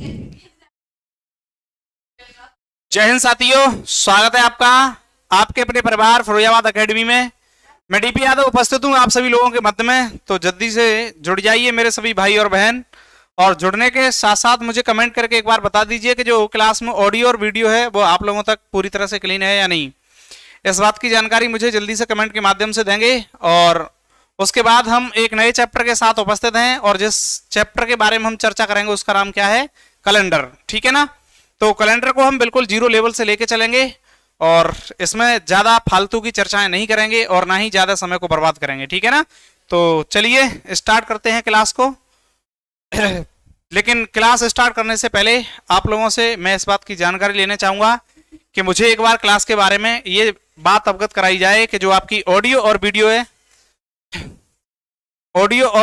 जय हिंद साथियों, स्वागत है आपका आपके अपने परिवार फिरोजाबाद एकेडमी में। मैं डीपी यादव उपस्थित हूं आप सभी लोगों के मध्य में। तो जल्दी से जुड़ जाइए मेरे सभी भाई और बहन, और जुड़ने के साथ साथ मुझे कमेंट करके एक बार बता दीजिए कि जो क्लास में ऑडियो और वीडियो है वो आप लोगों तक पूरी तरह से क्लीन है या नहीं। इस बात की जानकारी मुझे जल्दी से कमेंट के माध्यम से देंगे। और उसके बाद हम एक नए चैप्टर के साथ उपस्थित हैं, और जिस चैप्टर के बारे में हम चर्चा करेंगे उसका नाम क्या है, कैलेंडर। ठीक है ना। तो कैलेंडर को हम बिल्कुल जीरो लेवल से लेके चलेंगे, और इसमें ज्यादा फालतू की चर्चाएं नहीं करेंगे और ना ही ज्यादा समय को बर्बाद करेंगे। ठीक है ना। तो चलिए स्टार्ट करते हैं क्लास को। लेकिन क्लास स्टार्ट करने से पहले आप लोगों से मैं इस बात की जानकारी लेना चाहूंगा कि मुझे एक बार क्लास के बारे में ये बात अवगत कराई जाए कि जो आपकी ऑडियो और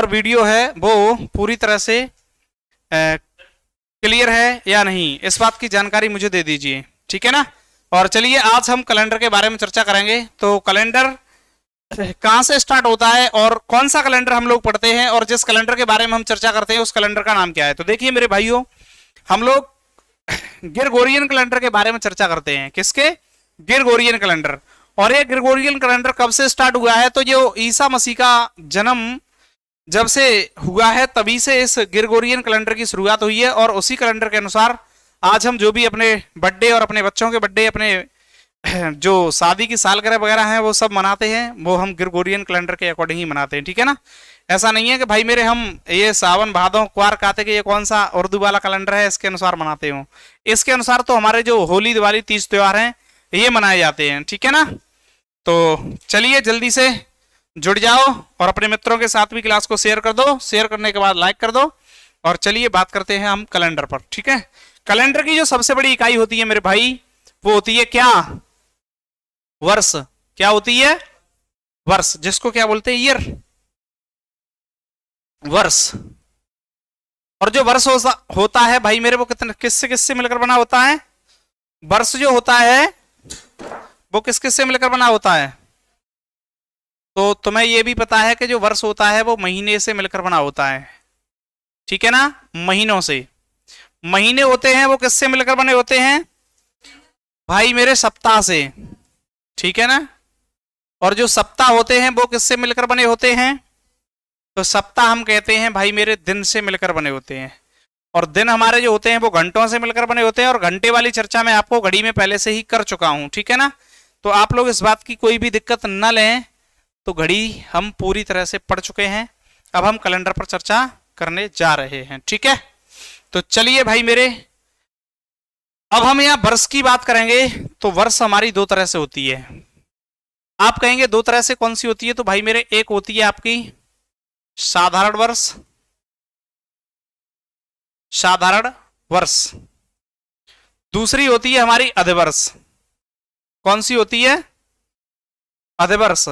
वीडियो है वो पूरी तरह से क्लियर है या नहीं, इस बात की जानकारी मुझे दे दीजिए। ठीक है ना। और चलिए आज हम कैलेंडर के बारे में चर्चा करेंगे। तो कैलेंडर कहां से स्टार्ट होता है और कौन सा कैलेंडर हम लोग पढ़ते हैं, और जिस कैलेंडर के बारे में हम चर्चा करते हैं उस कैलेंडर का नाम क्या है। तो देखिए मेरे भाइयों, हम लोग ग्रेगोरियन कैलेंडर के बारे में चर्चा करते हैं। किसके? Gregorian calendar. और ये ग्रेगोरियन कैलेंडर कब से स्टार्ट हुआ है? तो जो ईसा मसीह का जन्म जब से हुआ है तभी से इस ग्रेगोरियन कैलेंडर की शुरुआत हुई है। और उसी कैलेंडर के अनुसार आज हम जो भी अपने बर्थडे और अपने बच्चों के बर्थडे, अपने जो शादी की सालगिरह वगैरह हैं वो सब मनाते हैं, वो हम ग्रेगोरियन कैलेंडर के अकॉर्डिंग ही मनाते हैं। ठीक है ना। ऐसा नहीं है कि भाई मेरे हम ये सावन भादों क्वार काते के ये कौन सा उर्दू वाला कैलेंडर है इसके अनुसार मनाते हो। इसके अनुसार तो हमारे जो होली, दिवाली, तीज त्योहार हैं ये मनाए जाते हैं। ठीक है ना। तो चलिए जल्दी से जुड़ जाओ और अपने मित्रों के साथ भी क्लास को शेयर कर दो। शेयर करने के बाद लाइक कर दो, और चलिए बात करते हैं हम कैलेंडर पर। ठीक है। कैलेंडर की जो सबसे बड़ी इकाई होती है मेरे भाई, वो होती है क्या? वर्ष। क्या होती है? वर्ष, जिसको क्या बोलते हैं? ईयर। वर्ष। और जो वर्ष होता है भाई मेरे, वो कितने किससे किससे मिलकर बना होता है? वर्ष जो होता है वो किस किस से मिलकर बना होता है? तो तुम्हें यह भी पता है कि जो वर्ष होता है वो महीने से मिलकर बना होता है। ठीक है ना। महीनों से। महीने होते हैं वो किससे मिलकर बने होते हैं भाई मेरे? सप्ताह से। ठीक है ना। और जो सप्ताह होते हैं वो किससे मिलकर बने होते हैं? तो सप्ताह हम कहते हैं भाई मेरे दिन से मिलकर बने होते हैं। और दिन हमारे जो होते हैं वो घंटों से मिलकर बने होते हैं। और घंटे वाली चर्चा मैं आपको घड़ी में पहले से ही कर चुका हूं। ठीक है ना। तो आप लोग इस बात की कोई भी दिक्कत न लें, तो घड़ी हम पूरी तरह से पढ़ चुके हैं। अब हम कैलेंडर पर चर्चा करने जा रहे हैं। ठीक है। तो चलिए भाई मेरे, अब हम यहां वर्ष की बात करेंगे। तो वर्ष हमारी दो तरह से होती है। आप कहेंगे दो तरह से कौन सी होती है? तो भाई मेरे, एक होती है आपकी साधारण वर्ष। साधारण वर्ष। दूसरी होती है हमारी अधिवर्ष। कौन सी होती है? अधिवर्ष,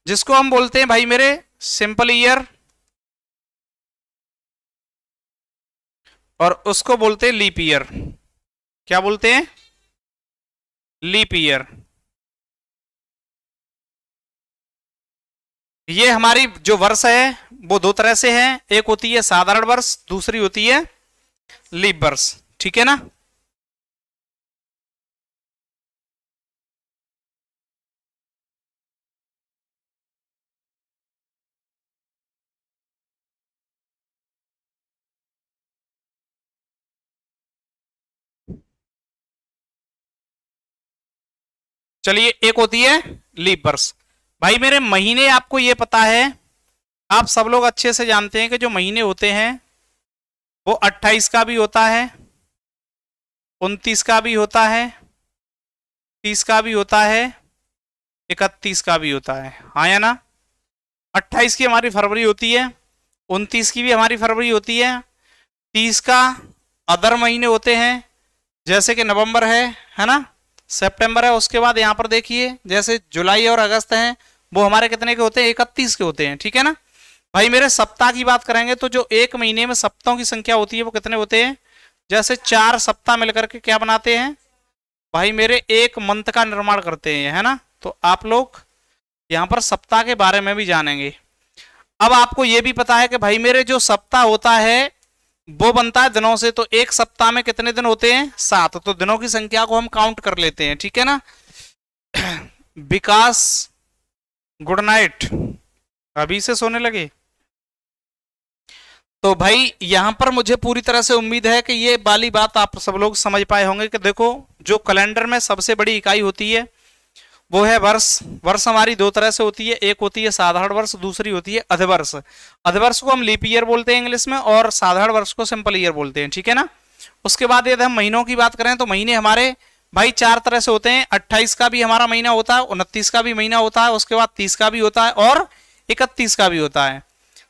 जिसको हम बोलते हैं भाई मेरे सिंपल ईयर, और उसको बोलते हैं लीप ईयर। क्या बोलते हैं? Leap year. ये हमारी जो वर्ष है वो दो तरह से है। एक होती है साधारण वर्ष, दूसरी होती है लीप वर्ष। ठीक है ना। चलिए, एक होती है लीप वर्ष। भाई मेरे महीने आपको ये पता है, आप सब लोग अच्छे से जानते हैं कि जो महीने होते हैं वो 28 का भी होता है, 29 का भी होता है, 30 का भी होता है, 31 का भी होता है। हाँ या ना। 28 की हमारी फरवरी होती है, 29 की भी हमारी फरवरी होती है, 30 का अदर महीने होते हैं जैसे कि नवंबर है ना, सितंबर है। उसके बाद यहाँ पर देखिए जैसे जुलाई और अगस्त हैं, वो हमारे कितने के होते हैं? 31 के होते हैं। ठीक है ना। भाई मेरे सप्ताह की बात करेंगे तो जो एक महीने में सप्ताहों की संख्या होती है वो कितने होते हैं? जैसे 4 सप्ताह मिलकर के क्या बनाते हैं भाई मेरे? एक मंथ का निर्माण करते हैं, है ना। तो आप लोग यहाँ पर सप्ताह के बारे में भी जानेंगे। अब आपको यह भी पता है कि भाई मेरे जो सप्ताह होता है वो बनता है दिनों से, तो एक सप्ताह में कितने दिन होते हैं? 7। तो दिनों की संख्या को हम काउंट कर लेते हैं, ठीक है ना। विकास गुड नाइट, अभी से सोने लगे? तो भाई यहां पर मुझे पूरी तरह से उम्मीद है कि ये वाली बात आप सब लोग समझ पाए होंगे कि देखो, जो कैलेंडर में सबसे बड़ी इकाई होती है वो है वर्ष। वर्ष हमारी दो तरह से होती है, एक होती है साधारण वर्ष, दूसरी होती है अधिवर्ष। अधिवर्ष को हम लीप ईयर बोलते हैं इंग्लिश में, और साधारण वर्ष को सिंपल ईयर बोलते हैं, ठीक है ना। उसके बाद यदि हम महीनों की बात करें तो महीने हमारे भाई 4 तरह से होते हैं। 28 का भी हमारा महीना होता है, 29 का भी महीना होता है, उसके बाद 30 का भी होता है और 31 का भी होता है।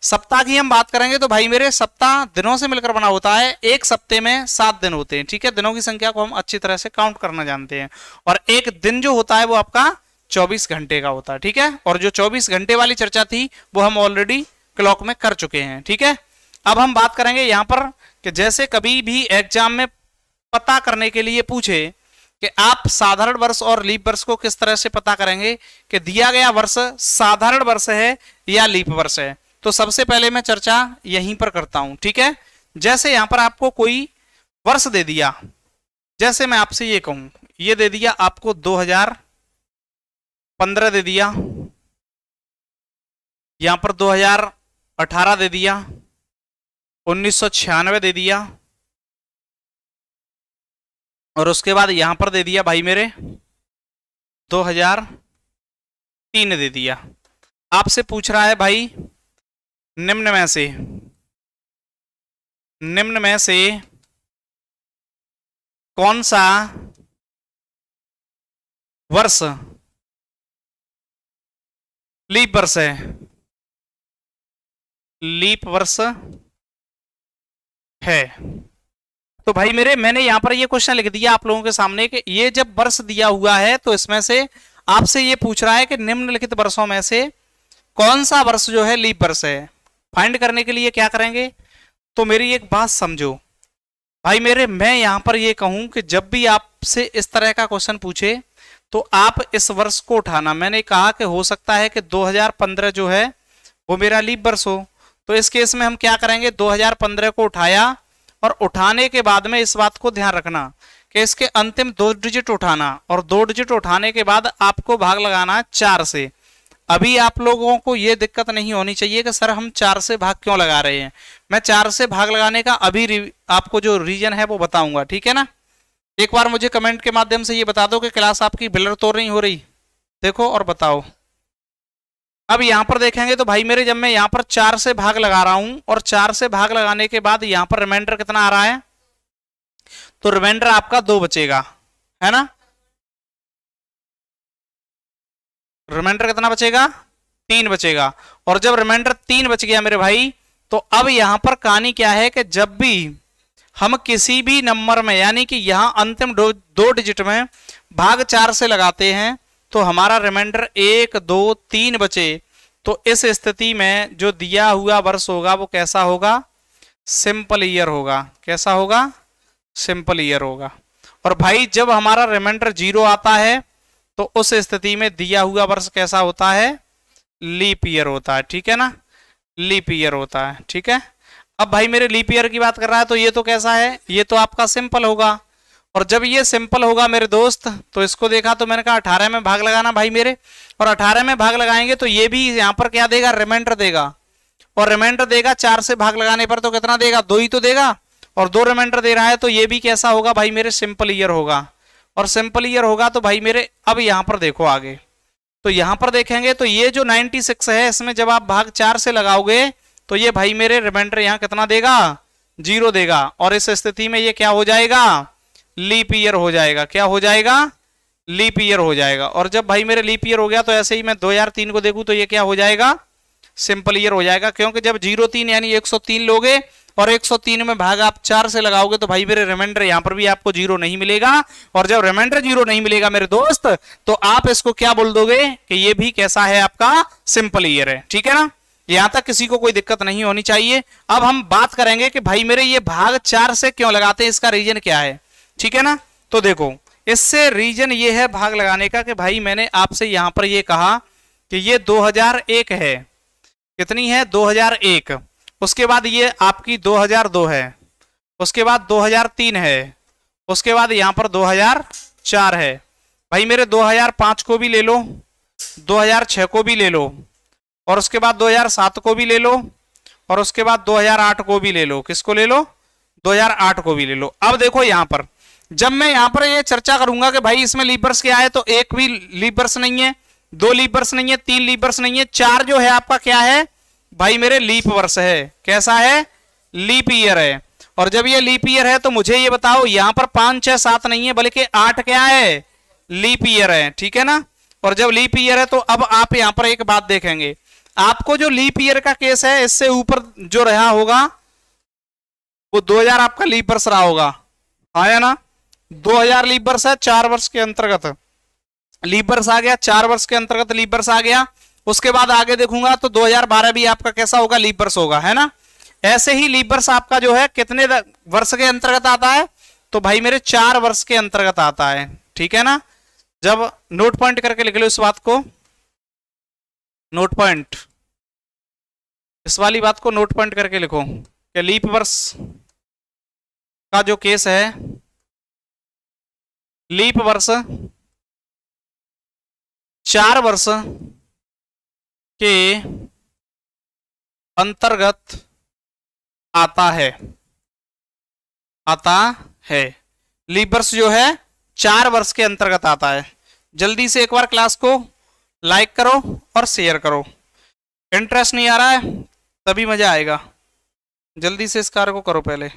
सप्ताह की हम बात करेंगे तो भाई मेरे सप्ताह दिनों से मिलकर बना होता है। एक सप्ते में 7 दिन होते हैं, ठीक है। दिनों की संख्या को हम अच्छी तरह से काउंट करना जानते हैं। और एक दिन जो होता है वो आपका 24 घंटे का होता है, ठीक है। और जो 24 घंटे वाली चर्चा थी वो हम ऑलरेडी क्लॉक में कर चुके हैं, ठीक है। अब हम बात करेंगे यहां पर कि जैसे कभी भी एग्जाम में पता करने के लिए पूछे कि आप साधारण वर्ष और लीप वर्ष को किस तरह से पता करेंगे कि दिया गया वर्ष साधारण वर्ष है या लीप वर्ष है, तो सबसे पहले मैं चर्चा यहीं पर करता हूं, ठीक है। जैसे यहां पर आपको कोई वर्ष दे दिया, जैसे मैं आपसे ये कहूं, ये दे दिया आपको 2015 दे दिया, यहां पर 2018 दे दिया, 1996 दे दिया, और उसके बाद यहां पर दे दिया भाई मेरे 2003 दे दिया। आपसे पूछ रहा है भाई निम्न में से कौन सा वर्ष लीप वर्ष है? लीप वर्ष है। तो भाई मेरे मैंने यहां पर ये क्वेश्चन लिख दिया आप लोगों के सामने कि ये जब वर्ष दिया हुआ है तो इसमें से आपसे ये पूछ रहा है कि निम्नलिखित वर्षों में से कौन सा वर्ष जो है लीप वर्ष है। फाइंड करने के लिए क्या करेंगे, तो मेरी एक बात समझो भाई मेरे, मैं यहां पर ये कहूं कि जब भी आपसे इस तरह का क्वेश्चन पूछे तो आप इस वर्ष को उठाना। मैंने कहा कि हो सकता है कि 2015 जो है वो मेरा लीप वर्ष हो, तो इस केस में हम क्या करेंगे, 2015 को उठाया, और उठाने के बाद में इस बात को ध्यान रखना कि इसके अंतिम 2 डिजिट उठाना, और 2 डिजिट उठाने के बाद आपको भाग लगाना 4 से। अभी आप लोगों को यह दिक्कत नहीं होनी चाहिए कि सर हम 4 से भाग क्यों लगा रहे हैं। मैं 4 से भाग लगाने का अभी आपको जो रीजन है वो बताऊंगा, ठीक है ना। एक बार मुझे कमेंट के माध्यम से ये बता दो कि क्लास आपकी ब्लर तो नहीं हो रही, देखो और बताओ। अब यहां पर देखेंगे तो भाई मेरे जब मैं यहां पर 4 से भाग लगा रहा हूं, और 4 से भाग लगाने के बाद यहां पर रिमाइंडर कितना आ रहा है, तो रिमाइंडर आपका 2 बचेगा, है ना। रिमाइंडर कितना बचेगा, 3 बचेगा। और जब रिमाइंडर 3 बच गया मेरे भाई, तो अब यहां पर कहानी क्या है कि जब भी हम किसी भी नंबर में, यानी कि यहां अंतिम 2 डिजिट में भाग 4 से लगाते हैं तो हमारा रिमाइंडर 1 2 3 बचे, तो इस स्थिति में जो दिया हुआ वर्ष होगा वो कैसा होगा, सिंपल ईयर होगा। कैसा होगा, सिंपल ईयर होगा। और भाई जब हमारा रिमाइंडर 0 आता है तो उस स्थिति में दिया हुआ वर्ष कैसा होता है, लीप ईयर होता है, ठीक है ना, लीप ईयर होता है, ठीक है। अब भाई मेरे लीप ईयर की बात कर रहा है तो ये तो कैसा है, ये तो आपका सिंपल होगा। और जब ये सिंपल होगा मेरे दोस्त, तो इसको देखा तो मैंने कहा 18 में भाग लगाना भाई मेरे, और 18 में भाग लगाएंगे तो ये भी यहां पर क्या देगा, रिमाइंडर देगा। और रिमाइंडर देगा 4 से भाग लगाने पर तो कितना देगा, 2 ही तो देगा, और 2 रिमाइंडर दे रहा है, तो ये भी कैसा होगा भाई मेरे, सिंपल ईयर होगा। और सिंपल ईयर होगा तो भाई मेरे अब यहां पर देखो आगे, तो यहां पर देखेंगे तो ये जो 96 है इसमें जब आप भाग 4 से लगाओगे तो ये भाई मेरे रिमाइंडर यहां कितना देगा, 0 देगा। और इस स्थिति में ये क्या हो जाएगा, लीप ईयर हो जाएगा। क्या हो जाएगा, लीप ईयर हो जाएगा। और जब भाई मेरे लीप ईयर हो गया तो ऐसे ही मैं 2003 को देखूं तो ये क्या हो जाएगा, सिंपल ईयर हो जाएगा। क्योंकि जब 03 यानी 103 लोगे और 103 में भाग आप 4 से लगाओगे तो भाई मेरे रिमाइंडर यहां पर भी आपको 0 नहीं मिलेगा। और जब रिमाइंडर 0 नहीं मिलेगा मेरे दोस्त, तो आप इसको क्या बोल दोगे कि ये भी कैसा है, आपका सिंपल ईयर है, ठीक है ना। यहां तक किसी को कोई दिक्कत नहीं होनी चाहिए। अब हम बात करेंगे कि भाई मेरे ये भाग 4 से क्यों लगाते हैं, इसका रीजन क्या है, ठीक है ना। तो देखो इससे रीजन ये है भाग लगाने का कि भाई मैंने आपसे यहां पर ये कहा कि ये 2001 है, कितनी है, 2001। उसके बाद ये आपकी 2002 है, उसके बाद 2003 है, उसके बाद यहां पर 2004 है। भाई मेरे 2005 को भी ले लो, 2006 को भी ले लो, और उसके बाद 2007 को भी ले लो, और उसके बाद 2008 को भी ले लो। किसको ले लो? 2008 को भी ले लो। अब देखो यहां पर जब मैं यहां पर ये चर्चा करूंगा कि भाई इसमें लीप वर्ष क्या है, तो एक भी लीप वर्ष नहीं है, 2 लीप वर्ष नहीं है, 3 लीप वर्ष नहीं है, 4 जो है आपका क्या है भाई मेरे लीप वर्ष है। कैसा है? लीप ईयर है। और जब ये लीप ईयर है तो मुझे ये बताओ यहां पर 5, 6, 7 नहीं है बल्कि 8 क्या है? लीप ईयर है। ठीक है ना? और जब लीप ईयर है तो अब आप यहां पर एक बात देखेंगे, आपको जो लीप ईयर का केस है इससे ऊपर जो रहा होगा वो 2000 आपका लीप वर्ष रहा होगा, आया ना? 2000 लीप वर्ष है, 4 वर्ष के अंतर्गत लीप वर्ष आ गया, 4 वर्ष के अंतर्गत लीप वर्ष आ गया। उसके बाद आगे देखूंगा तो 2012 भी आपका कैसा होगा? लीप वर्ष होगा, है ना? ऐसे ही लीप वर्ष आपका जो है कितने वर्ष के अंतर्गत आता है? तो भाई मेरे 4 वर्ष के अंतर्गत आता है। ठीक है ना? जब नोट पॉइंट करके लिख लो इस बात को, नोट पॉइंट, इस वाली बात को नोट पॉइंट करके लिखो कि लीप वर्ष का जो केस है, लीप वर्ष 4 वर्ष के अंतर्गत आता है, आता है। लीप वर्ष जो है 4 वर्ष के अंतर्गत आता है। जल्दी से एक बार क्लास को लाइक करो और शेयर करो। इंटरेस्ट नहीं आ रहा है तभी मजा आएगा। जल्दी से इस कार्य को करो पहले।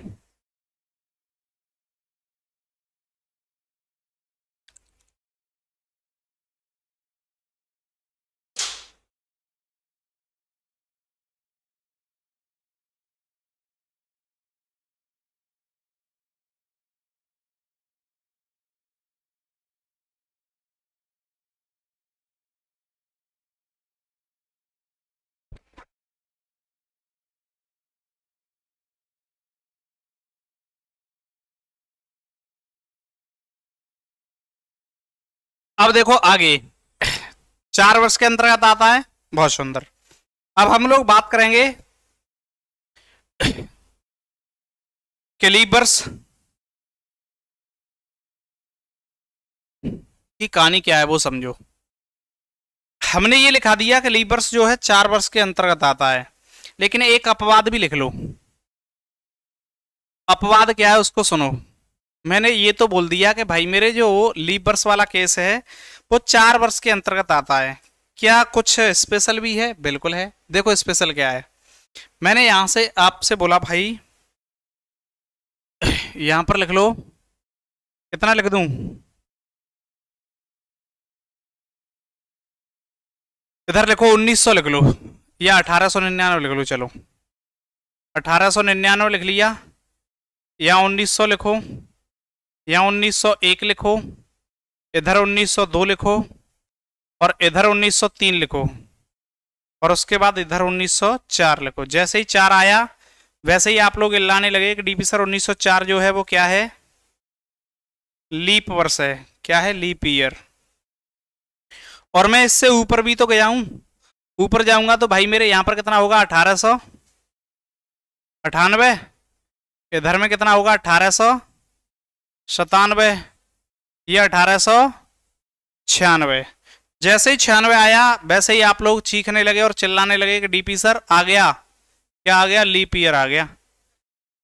अब देखो आगे 4 वर्ष के अंतर्गत आता है, बहुत सुंदर। अब हम लोग बात करेंगे कि लीप वर्ष की कहानी क्या है वो समझो। हमने ये लिखा दिया कि लीप वर्ष जो है 4 वर्ष के अंतर्गत आता है, लेकिन एक अपवाद भी लिख लो। अपवाद क्या है उसको सुनो। मैंने ये तो बोल दिया कि भाई मेरे जो लीप वर्ष वाला केस है वो 4 वर्ष के अंतर्गत आता है। क्या कुछ स्पेशल भी है? बिल्कुल है। देखो स्पेशल क्या है। मैंने यहां से आपसे बोला भाई यहां पर लिख लो, कितना लिख दूं? इधर लिखो 1900 लिख लो या 1899 लिख लो। चलो 1899 लिख लिया, या 1900 लिखो, या 1901 लिखो, इधर 1902 लिखो, और इधर 1903 लिखो, और उसके बाद इधर 1904 लिखो। जैसे ही 4 आया वैसे ही आप लोग लाने लगे कि डीपी सर 1904 जो है वो क्या है? लीप वर्ष है। क्या है? Leap year. और मैं इससे ऊपर भी तो गया हूं, ऊपर जाऊंगा तो भाई मेरे यहां पर कितना होगा? 1898। इधर में कितना होगा? 1897 या 1896। जैसे ही 96 आया वैसे ही आप लोग चीखने लगे और चिल्लाने लगे कि डीपी सर आ गया। क्या आ गया? लीप ईयर आ गया।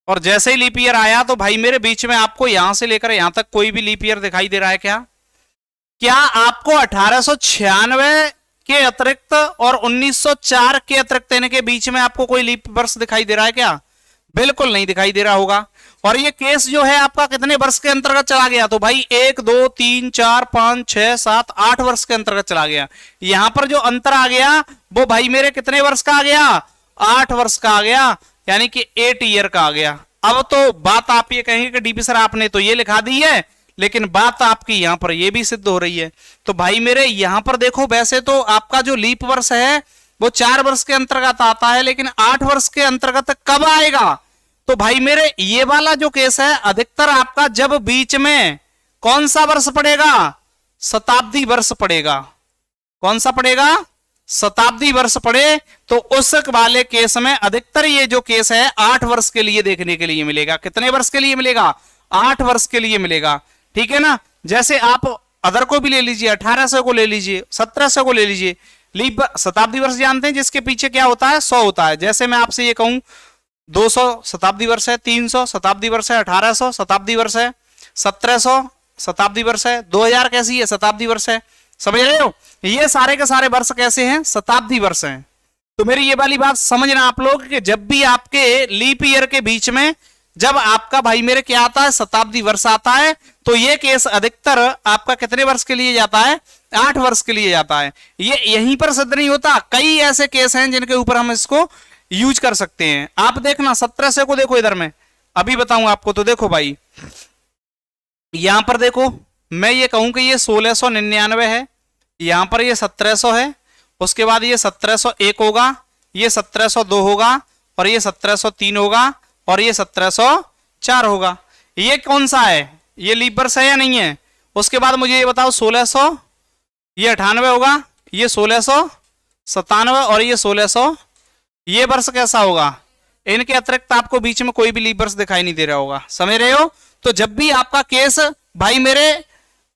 और जैसे ही लीप ईयर आया तो भाई मेरे बीच में आपको यहां से लेकर यहां तक कोई भी लीप ईयर दिखाई दे रहा है क्या? क्या आपको 1896 के अतिरिक्त और 1904 के अतिरिक्त यानी के बीच में आपको कोई लीप वर्ष दिखाई दे रहा है क्या? बिल्कुल नहीं दिखाई दे रहा होगा। और ये केस जो है आपका कितने वर्ष के अंतर्गत चला गया? तो भाई 1 2 3 4 5 6 7 8 वर्ष के अंतर्गत चला गया। यहां पर जो अंतर आ गया वो भाई मेरे कितने वर्ष का आ गया? 8 वर्ष का आ गया, यानी कि 8 ईयर का आ गया। अब तो बात आप ये कहेंगे कि डीपी सर आपने तो ये लिखा दी है, लेकिन बात आपकी यहां पर ये भी सिद्ध हो रही है। तो भाई मेरे यहां पर देखो, वैसे तो आपका जो लीप वर्ष है वो 4 वर्ष के अंतर्गत आता है, लेकिन 8 वर्ष के अंतर्गत कब आएगा? तो भाई मेरे ये वाला जो केस है अधिकतर आपका जब बीच में कौन सा वर्ष पड़ेगा? शताब्दी वर्ष पड़ेगा। कौन सा पड़ेगा? शताब्दी वर्ष पड़े तो उस वाले केस में अधिकतर ये जो केस है 8 वर्ष के लिए देखने के लिए मिलेगा। कितने वर्ष के लिए मिलेगा? 8 वर्ष के लिए मिलेगा। ठीक है ना। जैसे आप अदर को भी ले लीजिए, 1800 को ले लीजिए, 1700 को ले लीजिए। लीप शताब्दी वर्ष जानते हैं जिसके पीछे क्या होता है? 100 होता है। जैसे मैं आपसे ये कहूं 200 शताब्दी वर्ष है, 300 शताब्दी वर्ष है, 1800 शताब्दी वर्ष है, 1700 शताब्दी वर्ष है, 2000 कैसी है? शताब्दी वर्ष है। समझ रहे हो? ये सारे के सारे वर्ष कैसे हैं? शताब्दी वर्ष हैं। तो मेरी ये वाली बात समझना आप लोग कि जब भी आपके लीप ईयर के बीच में जब आपका भाई मेरे क्या आता है? शताब्दी वर्ष आता है, तो ये केस अधिकतर आपका कितने वर्ष के लिए जाता है? 8 वर्ष के लिए जाता है। ये यहीं पर सिद्ध नहीं होता, कई ऐसे केस हैं जिनके ऊपर हम इसको यूज कर सकते हैं। आप देखना 1700 को देखो, इधर में अभी बताऊं आपको। तो देखो भाई यहां पर देखो, मैं ये कहूं कि ये 1699 है, यहां पर ये 1700 है, उसके बाद ये 1701 होगा, ये 1702 होगा, और ये 1703 होगा, और ये 1704 होगा। ये कौन सा है? ये लीप वर्ष है या नहीं है? उसके बाद मुझे ये बताओ 1600, ये 98 होगा, ये 1697 और ये 1600, ये वर्ष कैसा होगा? इनके अतिरिक्त आपको बीच में कोई भी लीप वर्ष दिखाई नहीं दे रहा होगा। समझ रहे हो? तो जब भी आपका केस भाई मेरे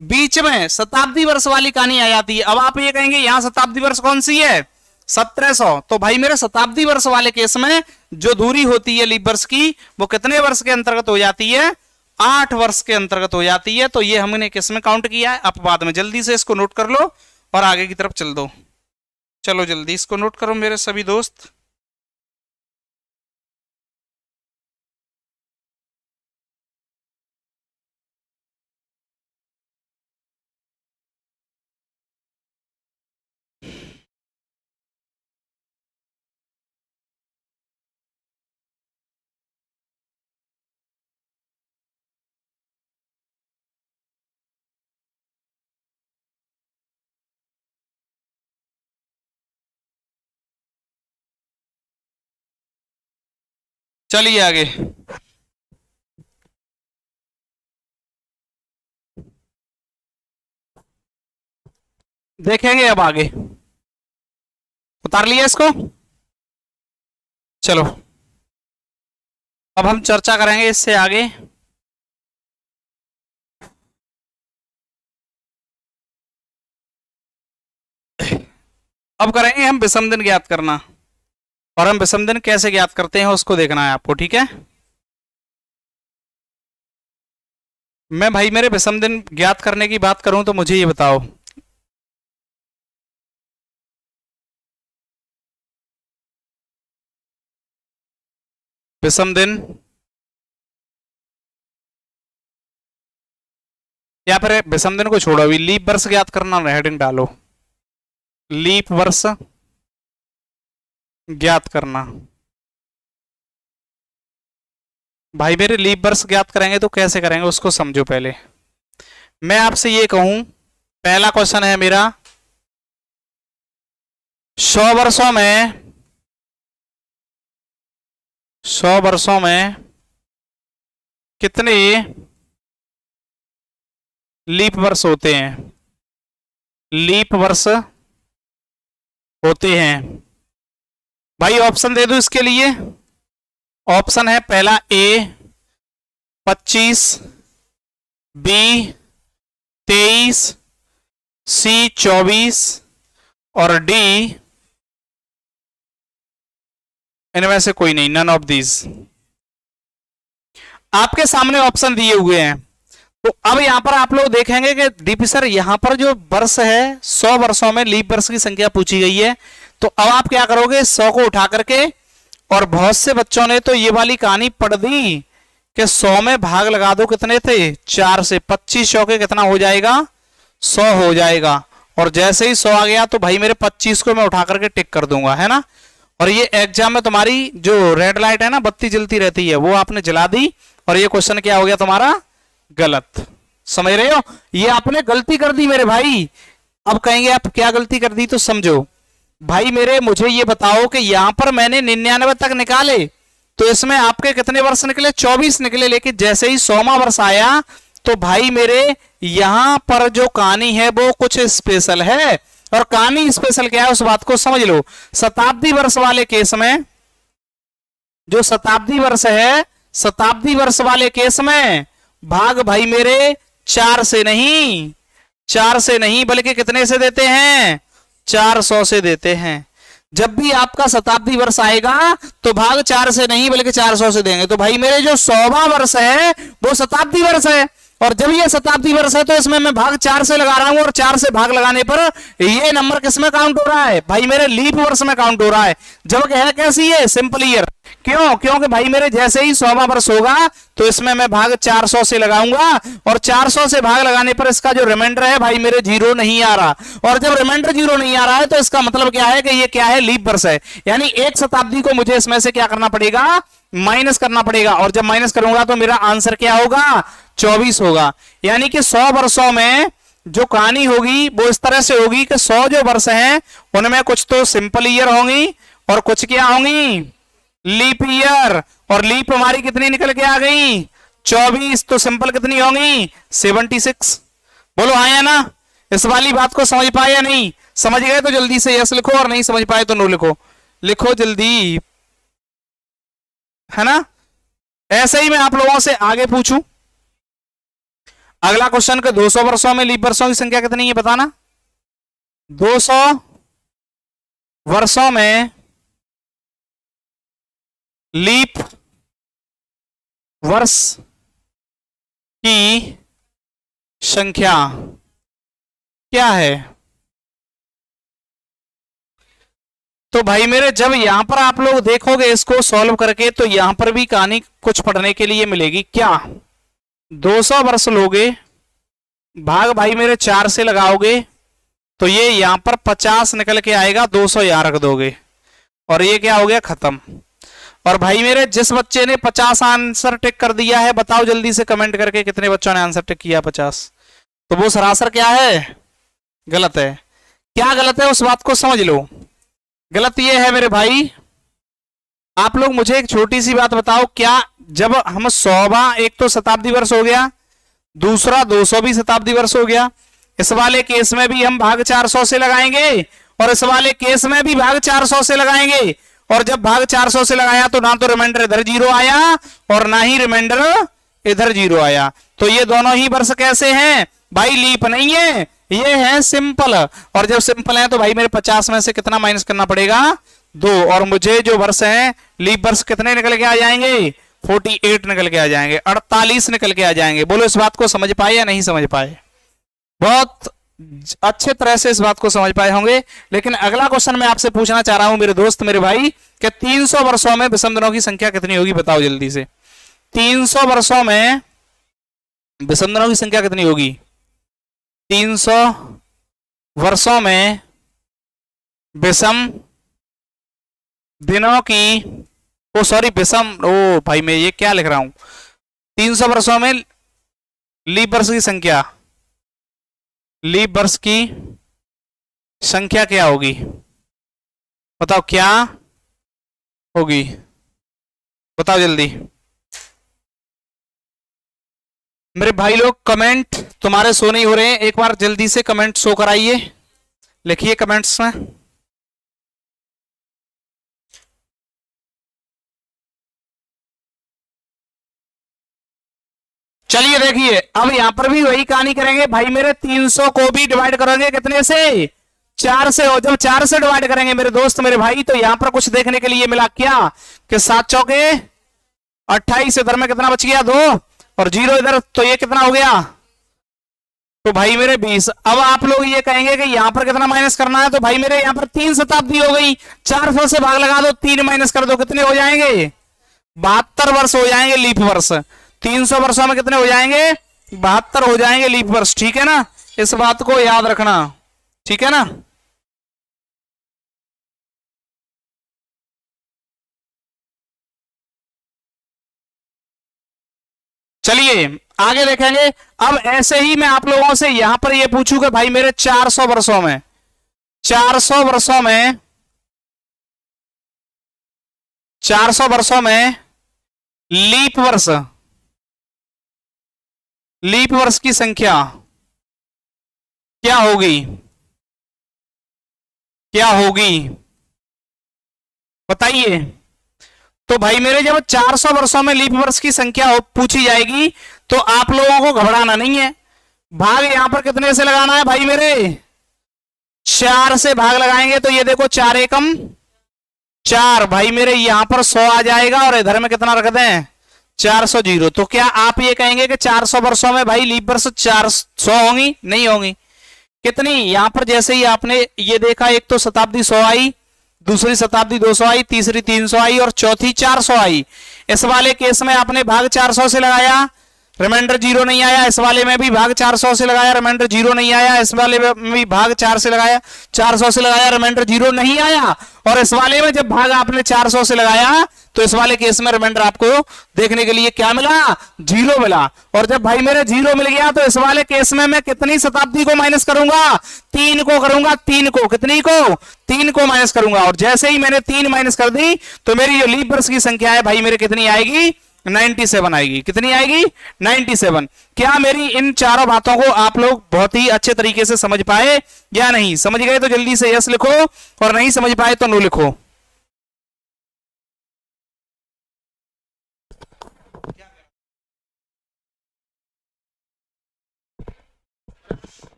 बीच में शताब्दी वर्ष वाली कहानी आ जाती है, अब आप ये कहेंगे यहां शताब्दी वर्ष कौन सी है? 1700। तो भाई मेरे शताब्दी वर्ष वाले केस में जो दूरी होती है लीप वर्ष की, वो कितने वर्ष के अंतर्गत हो जाती है? 8 वर्ष के अंतर्गत हो जाती है। तो ये हमने किस में काउंट किया है? अपवाद में। जल्दी से इसको नोट कर लो और आगे की तरफ चल दो। चलो जल्दी इसको नोट करो मेरे सभी दोस्त। चलिए आगे देखेंगे। अब आगे उतार लिया इसको। चलो अब हम चर्चा करेंगे इससे आगे। अब करेंगे हम विषम दिन ज्ञात करना, और हम विषम दिन कैसे ज्ञात करते हैं उसको देखना है आपको। ठीक है। मैं भाई मेरे विषम दिन ज्ञात करने की बात करूं तो मुझे ये बताओ, विषम दिन या फिर विषम दिन को छोड़ो, अभी लीप वर्ष ज्ञात करना, हेडिंग डालो लीप वर्ष ज्ञात करना। भाई मेरे लीप वर्ष ज्ञात करेंगे तो कैसे करेंगे उसको समझो। पहले मैं आपसे ये कहूं, पहला क्वेश्चन है मेरा, 100 वर्षों में कितने लीप वर्ष होते हैं? लीप वर्ष होते हैं। भाई ऑप्शन दे दो इसके लिए। ऑप्शन है पहला ए 25, बी 23, सी 24 और डी इनमें से कोई नहीं, नन ऑफ दीज। आपके सामने ऑप्शन दिए हुए हैं। तो अब यहां पर आप लोग देखेंगे कि डीपी सर यहां पर जो वर्ष है 100 वर्षों में लीप वर्ष की संख्या पूछी गई है। तो अब आप क्या करोगे, 100 को उठा करके, और बहुत से बच्चों ने तो ये वाली कहानी पढ़ दी कि 100 में भाग लगा दो, कितने थे? 4 से 25 100 के कितना हो जाएगा? 100 हो जाएगा। और जैसे ही 100 आ गया तो भाई मेरे 25 को मैं उठा करके टिक कर दूंगा, है ना। और ये एग्जाम में तुम्हारी जो रेड लाइट है ना, बत्ती जलती रहती है, वो आपने जला दी और ये क्वेश्चन क्या हो गया तुम्हारा? गलत। समझ रहे हो? ये आपने गलती कर दी मेरे भाई। अब कहेंगे आप क्या गलती कर दी, तो समझो भाई मेरे, मुझे ये बताओ कि यहां पर मैंने 99 तक निकाले तो इसमें आपके कितने वर्ष निकले? 24 निकले। लेकिन जैसे ही 100वां वर्ष आया तो भाई मेरे यहां पर जो कहानी है वो कुछ स्पेशल है, और कहानी स्पेशल क्या है उस बात को समझ लो। शताब्दी वर्ष वाले केस में, जो शताब्दी वर्ष है, शताब्दी वर्ष वाले केस में भाग भाई मेरे 4 से नहीं, 4 से नहीं बल्कि कितने से देते हैं, 400 से देते हैं। जब भी आपका शताब्दी वर्ष आएगा तो भाग 4 से नहीं बल्कि 400 से देंगे। तो भाई मेरे जो 100वां वर्ष है वो शताब्दी वर्ष है, और जब ये शताब्दी वर्ष है तो इसमें मैं भाग 4 से लगा रहा हूं, और 4 से भाग लगाने पर ये नंबर किस में काउंट हो रहा है, भाई मेरे लीप वर्ष में काउंट हो रहा है। जब है कैसी है, सिंपल ईयर। क्यों, क्योंकि भाई मेरे जैसे ही 100वां वर्ष होगा तो इसमें मैं भाग 400 से लगाऊंगा, और 400 से भाग लगाने पर इसका जो रिमाइंडर है भाई मेरे 0 नहीं आ रहा, और जब रिमाइंडर 0 नहीं आ रहा है तो इसका मतलब क्या है कि ये क्या है, लीप वर्ष है। यानी एक शताब्दी को मुझे इसमें से क्या करना पड़ेगा, माइनस करना पड़ेगा, और जब माइनस करूंगा तो मेरा आंसर क्या होगा, 24 होगा। यानी कि 100 वर्षों में जो कहानी होगी वो इस तरह से होगी कि 100 जो वर्ष हैं उनमें कुछ तो सिंपल ईयर होंगी और कुछ क्या होंगी, लीप ईयर। और लीप हमारी कितनी निकल के आ गई, 24। तो सिंपल कितनी होंगी, 76। बोलो हाँ या ना, इस वाली बात को समझ पाए या नहीं? समझ गए तो जल्दी से यस लिखो, और नहीं समझ पाए तो नो लिखो, लिखो जल्दी, है ना। ऐसे ही मैं आप लोगों से आगे पूछूं अगला क्वेश्चन के 200 वर्षों में लीप वर्षों की संख्या कितनी है बताना। 200 वर्षों में लीप वर्ष की संख्या क्या है? तो भाई मेरे जब यहां पर आप लोग देखोगे इसको सॉल्व करके तो यहां पर भी कहानी कुछ पढ़ने के लिए मिलेगी। क्या 200 वर्ष लोगे, भाग भाई मेरे 4 से लगाओगे तो ये यहां पर 50 निकल के आएगा, 200 यहां रख दोगे और ये क्या हो गया, खत्म। और भाई मेरे जिस बच्चे ने 50 आंसर टिक कर दिया है, बताओ जल्दी से कमेंट करके कितने बच्चों ने आंसर टिक किया 50। तो वो सरासर क्या है, गलत है। क्या गलत है उस बात को समझ लो। गलत ये है मेरे भाई, आप लोग मुझे एक छोटी सी बात बताओ, क्या जब हम 100वां, एक तो शताब्दी वर्ष हो गया, दूसरा 200 भी शताब्दी वर्ष हो गया, इस वाले केस में भी हम भाग 400 से लगाएंगे और इस वाले केस में भी भाग 400 से लगाएंगे। और जब भाग 400 से लगाया तो ना तो रिमाइंडर इधर 0 आया और ना ही रिमाइंडर इधर 0 आया। तो ये दोनों ही वर्ष कैसे हैं भाई, लीप नहीं है, ये है सिंपल। और जब सिंपल है तो भाई मेरे 50 में से कितना माइनस करना पड़ेगा, 2। और मुझे जो वर्ष हैं लीप वर्ष कितने निकल के आ जाएंगे, 48 निकल के आ जाएंगे, 48 निकल के आ जाएंगे। बोलो इस बात को समझ पाए या नहीं समझ पाए? बहुत अच्छे तरह से इस बात को समझ पाए होंगे। लेकिन अगला क्वेश्चन मैं आपसे पूछना चाह रहा हूं मेरे दोस्त मेरे भाई, कि 300 वर्षों में विषम दिनों की संख्या कितनी होगी, बताओ जल्दी से। 300 वर्षों में विषम दिनों की संख्या कितनी होगी? 300 वर्षों में विषम दिनों की, ओ सॉरी विषम, ओ भाई मैं ये क्या लिख रहा हूं, 300 वर्षों में लीप वर्ष की संख्या, लीप वर्ष की संख्या क्या होगी, बताओ क्या होगी, बताओ जल्दी मेरे भाई लोग। कमेंट तुम्हारे शो नहीं हो रहे हैं, एक बार जल्दी से कमेंट शो कराइए, लिखिए कमेंट्स में। चलिए देखिए अब यहां पर भी वही कहानी करेंगे भाई मेरे, 300 को भी डिवाइड करेंगे कितने से, 4 से। हो जब 4 से डिवाइड करेंगे मेरे दोस्त मेरे भाई तो यहां पर कुछ देखने के लिए मिला, क्या कि 7 चौके 28, इधर में कितना बच गया, 2 और 0 इधर, तो ये कितना हो गया, तो भाई मेरे 20। अब आप लोग ये कहेंगे कि यहां पर कितना माइनस करना है, तो भाई मेरे यहां पर 3 शताब्दी हो गई, 400 से भाग लगा दो, 3 माइनस कर दो, कितने हो जाएंगे, 72 वर्ष हो जाएंगे लीप वर्ष। 300 वर्षों में कितने हो जाएंगे, 72 हो जाएंगे लीप वर्ष, ठीक है ना। इस बात को याद रखना, ठीक है ना। चलिए आगे देखेंगे। अब ऐसे ही मैं आप लोगों से यहां पर ये पूछूंगा भाई मेरे 400 वर्षों में, 400 वर्षों में, 400 वर्षों में लीप वर्ष, लीप वर्ष की संख्या क्या होगी, क्या होगी बताइए। तो भाई मेरे जब 400 वर्षों में लीप वर्ष की संख्या पूछी जाएगी तो आप लोगों को घबराना नहीं है। भाग यहां पर कितने से लगाना है भाई मेरे, 4 से भाग लगाएंगे तो ये देखो 4 एकम 4, भाई मेरे यहां पर 100 आ जाएगा और इधर में कितना रख दें 400 जीरो। तो क्या आप ये कहेंगे कि 400 वर्षों में भाई लीप वर्ष 400 होंगी? नहीं होंगी। कितनी, यहां पर जैसे ही आपने ये देखा, एक तो शताब्दी 100 आई, दूसरी शताब्दी 200 आई, तीसरी 300 आई और चौथी 400 आई। इस वाले केस में आपने भाग 400 से लगाया, रिमाइंडर जीरो नहीं आया। इस वाले में भी भाग 400 से लगाया, रिमाइंडर जीरो नहीं आया। इस वाले में भी भाग 4 से लगाया, 400 से लगाया, रिमाइंडर जीरो नहीं आया। और इस वाले में जब भाग आपने 400 से लगाया तो इस वाले केस में रिमाइंडर आपको देखने के लिए क्या मिला, जीरो मिला। और जब भाई मेरे जीरो मिल गया तो इस वाले केस में मैं कितनी शताब्दी को माइनस करूंगा, 3 को करूंगा, 3 को, कितनी को, 3 को माइनस करूंगा। और जैसे ही मैंने 3 माइनस कर दी तो मेरी जो लीप वर्ष की संख्या है भाई मेरे कितनी आएगी, 97 आएगी। कितनी आएगी, 97। क्या मेरी इन चारों बातों को आप लोग बहुत ही अच्छे तरीके से समझ पाए या नहीं? समझ गए तो जल्दी से यस लिखो और नहीं समझ पाए तो नो लिखो।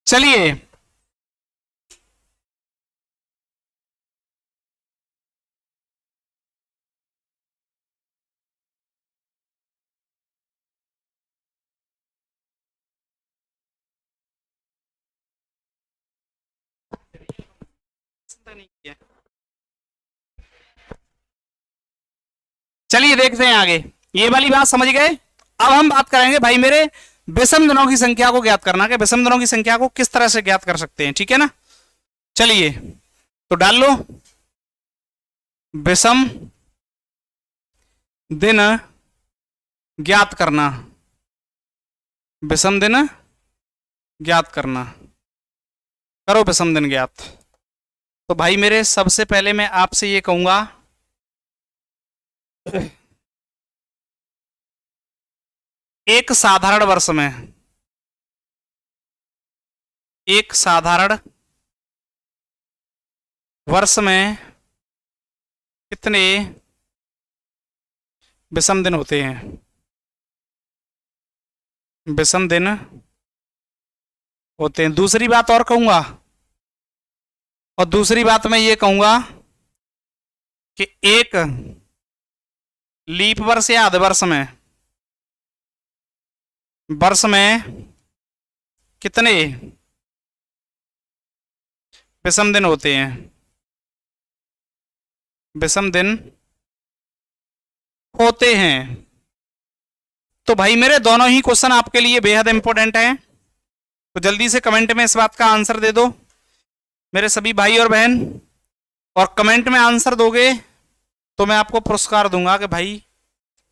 चलिए चलिए देखते हैं आगे। ये वाली बात समझ गए। अब हम बात करेंगे भाई मेरे विषम दिनों की संख्या को ज्ञात करना, कि विषम दिनों की संख्या को किस तरह से ज्ञात कर सकते हैं, ठीक है ना। चलिए तो डाल लो, विषम दिन ज्ञात करना, विषम दिन ज्ञात करना, करो विषम दिन ज्ञात। तो भाई मेरे सबसे पहले मैं आपसे ये कहूंगा, एक साधारण वर्ष में, एक साधारण वर्ष में कितने विषम दिन होते हैं, विषम दिन होते हैं। दूसरी बात और कहूंगा, और दूसरी बात मैं ये कहूंगा कि एक लीप वर्ष या अर्धवर्ष में, वर्ष में कितने विषम दिन होते हैं, विषम दिन होते हैं। तो भाई मेरे दोनों ही क्वेश्चन आपके लिए बेहद इंपॉर्टेंट हैं, तो जल्दी से कमेंट में इस बात का आंसर दे दो मेरे सभी भाई और बहन। और कमेंट में आंसर दोगे तो मैं आपको पुरस्कार दूंगा कि भाई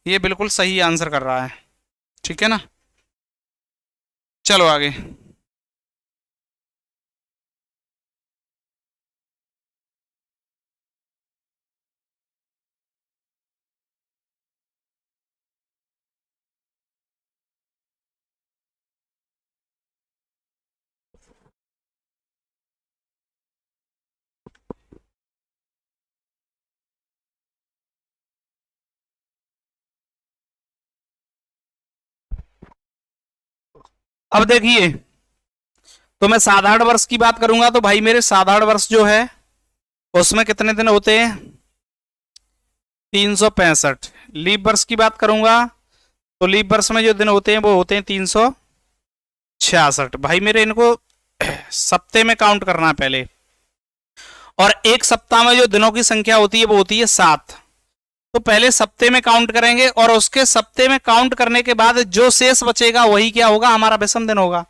ये बिल्कुल सही आंसर कर रहा है, ठीक है ना। चलो आगे। अब देखिए, तो मैं साधारण वर्ष की बात करूंगा तो भाई मेरे साधारण वर्ष जो है उसमें कितने दिन होते हैं, 365। लीप वर्ष की बात करूंगा तो लीप वर्ष में जो दिन होते हैं वो होते हैं 366। भाई मेरे इनको सप्ते में काउंट करना है पहले, और एक सप्ताह में जो दिनों की संख्या होती है वो होती है 7। तो पहले सप्ते में काउंट करेंगे और उसके सप्ते में काउंट करने के बाद जो शेष बचेगा वही क्या होगा, हमारा विषम दिन होगा।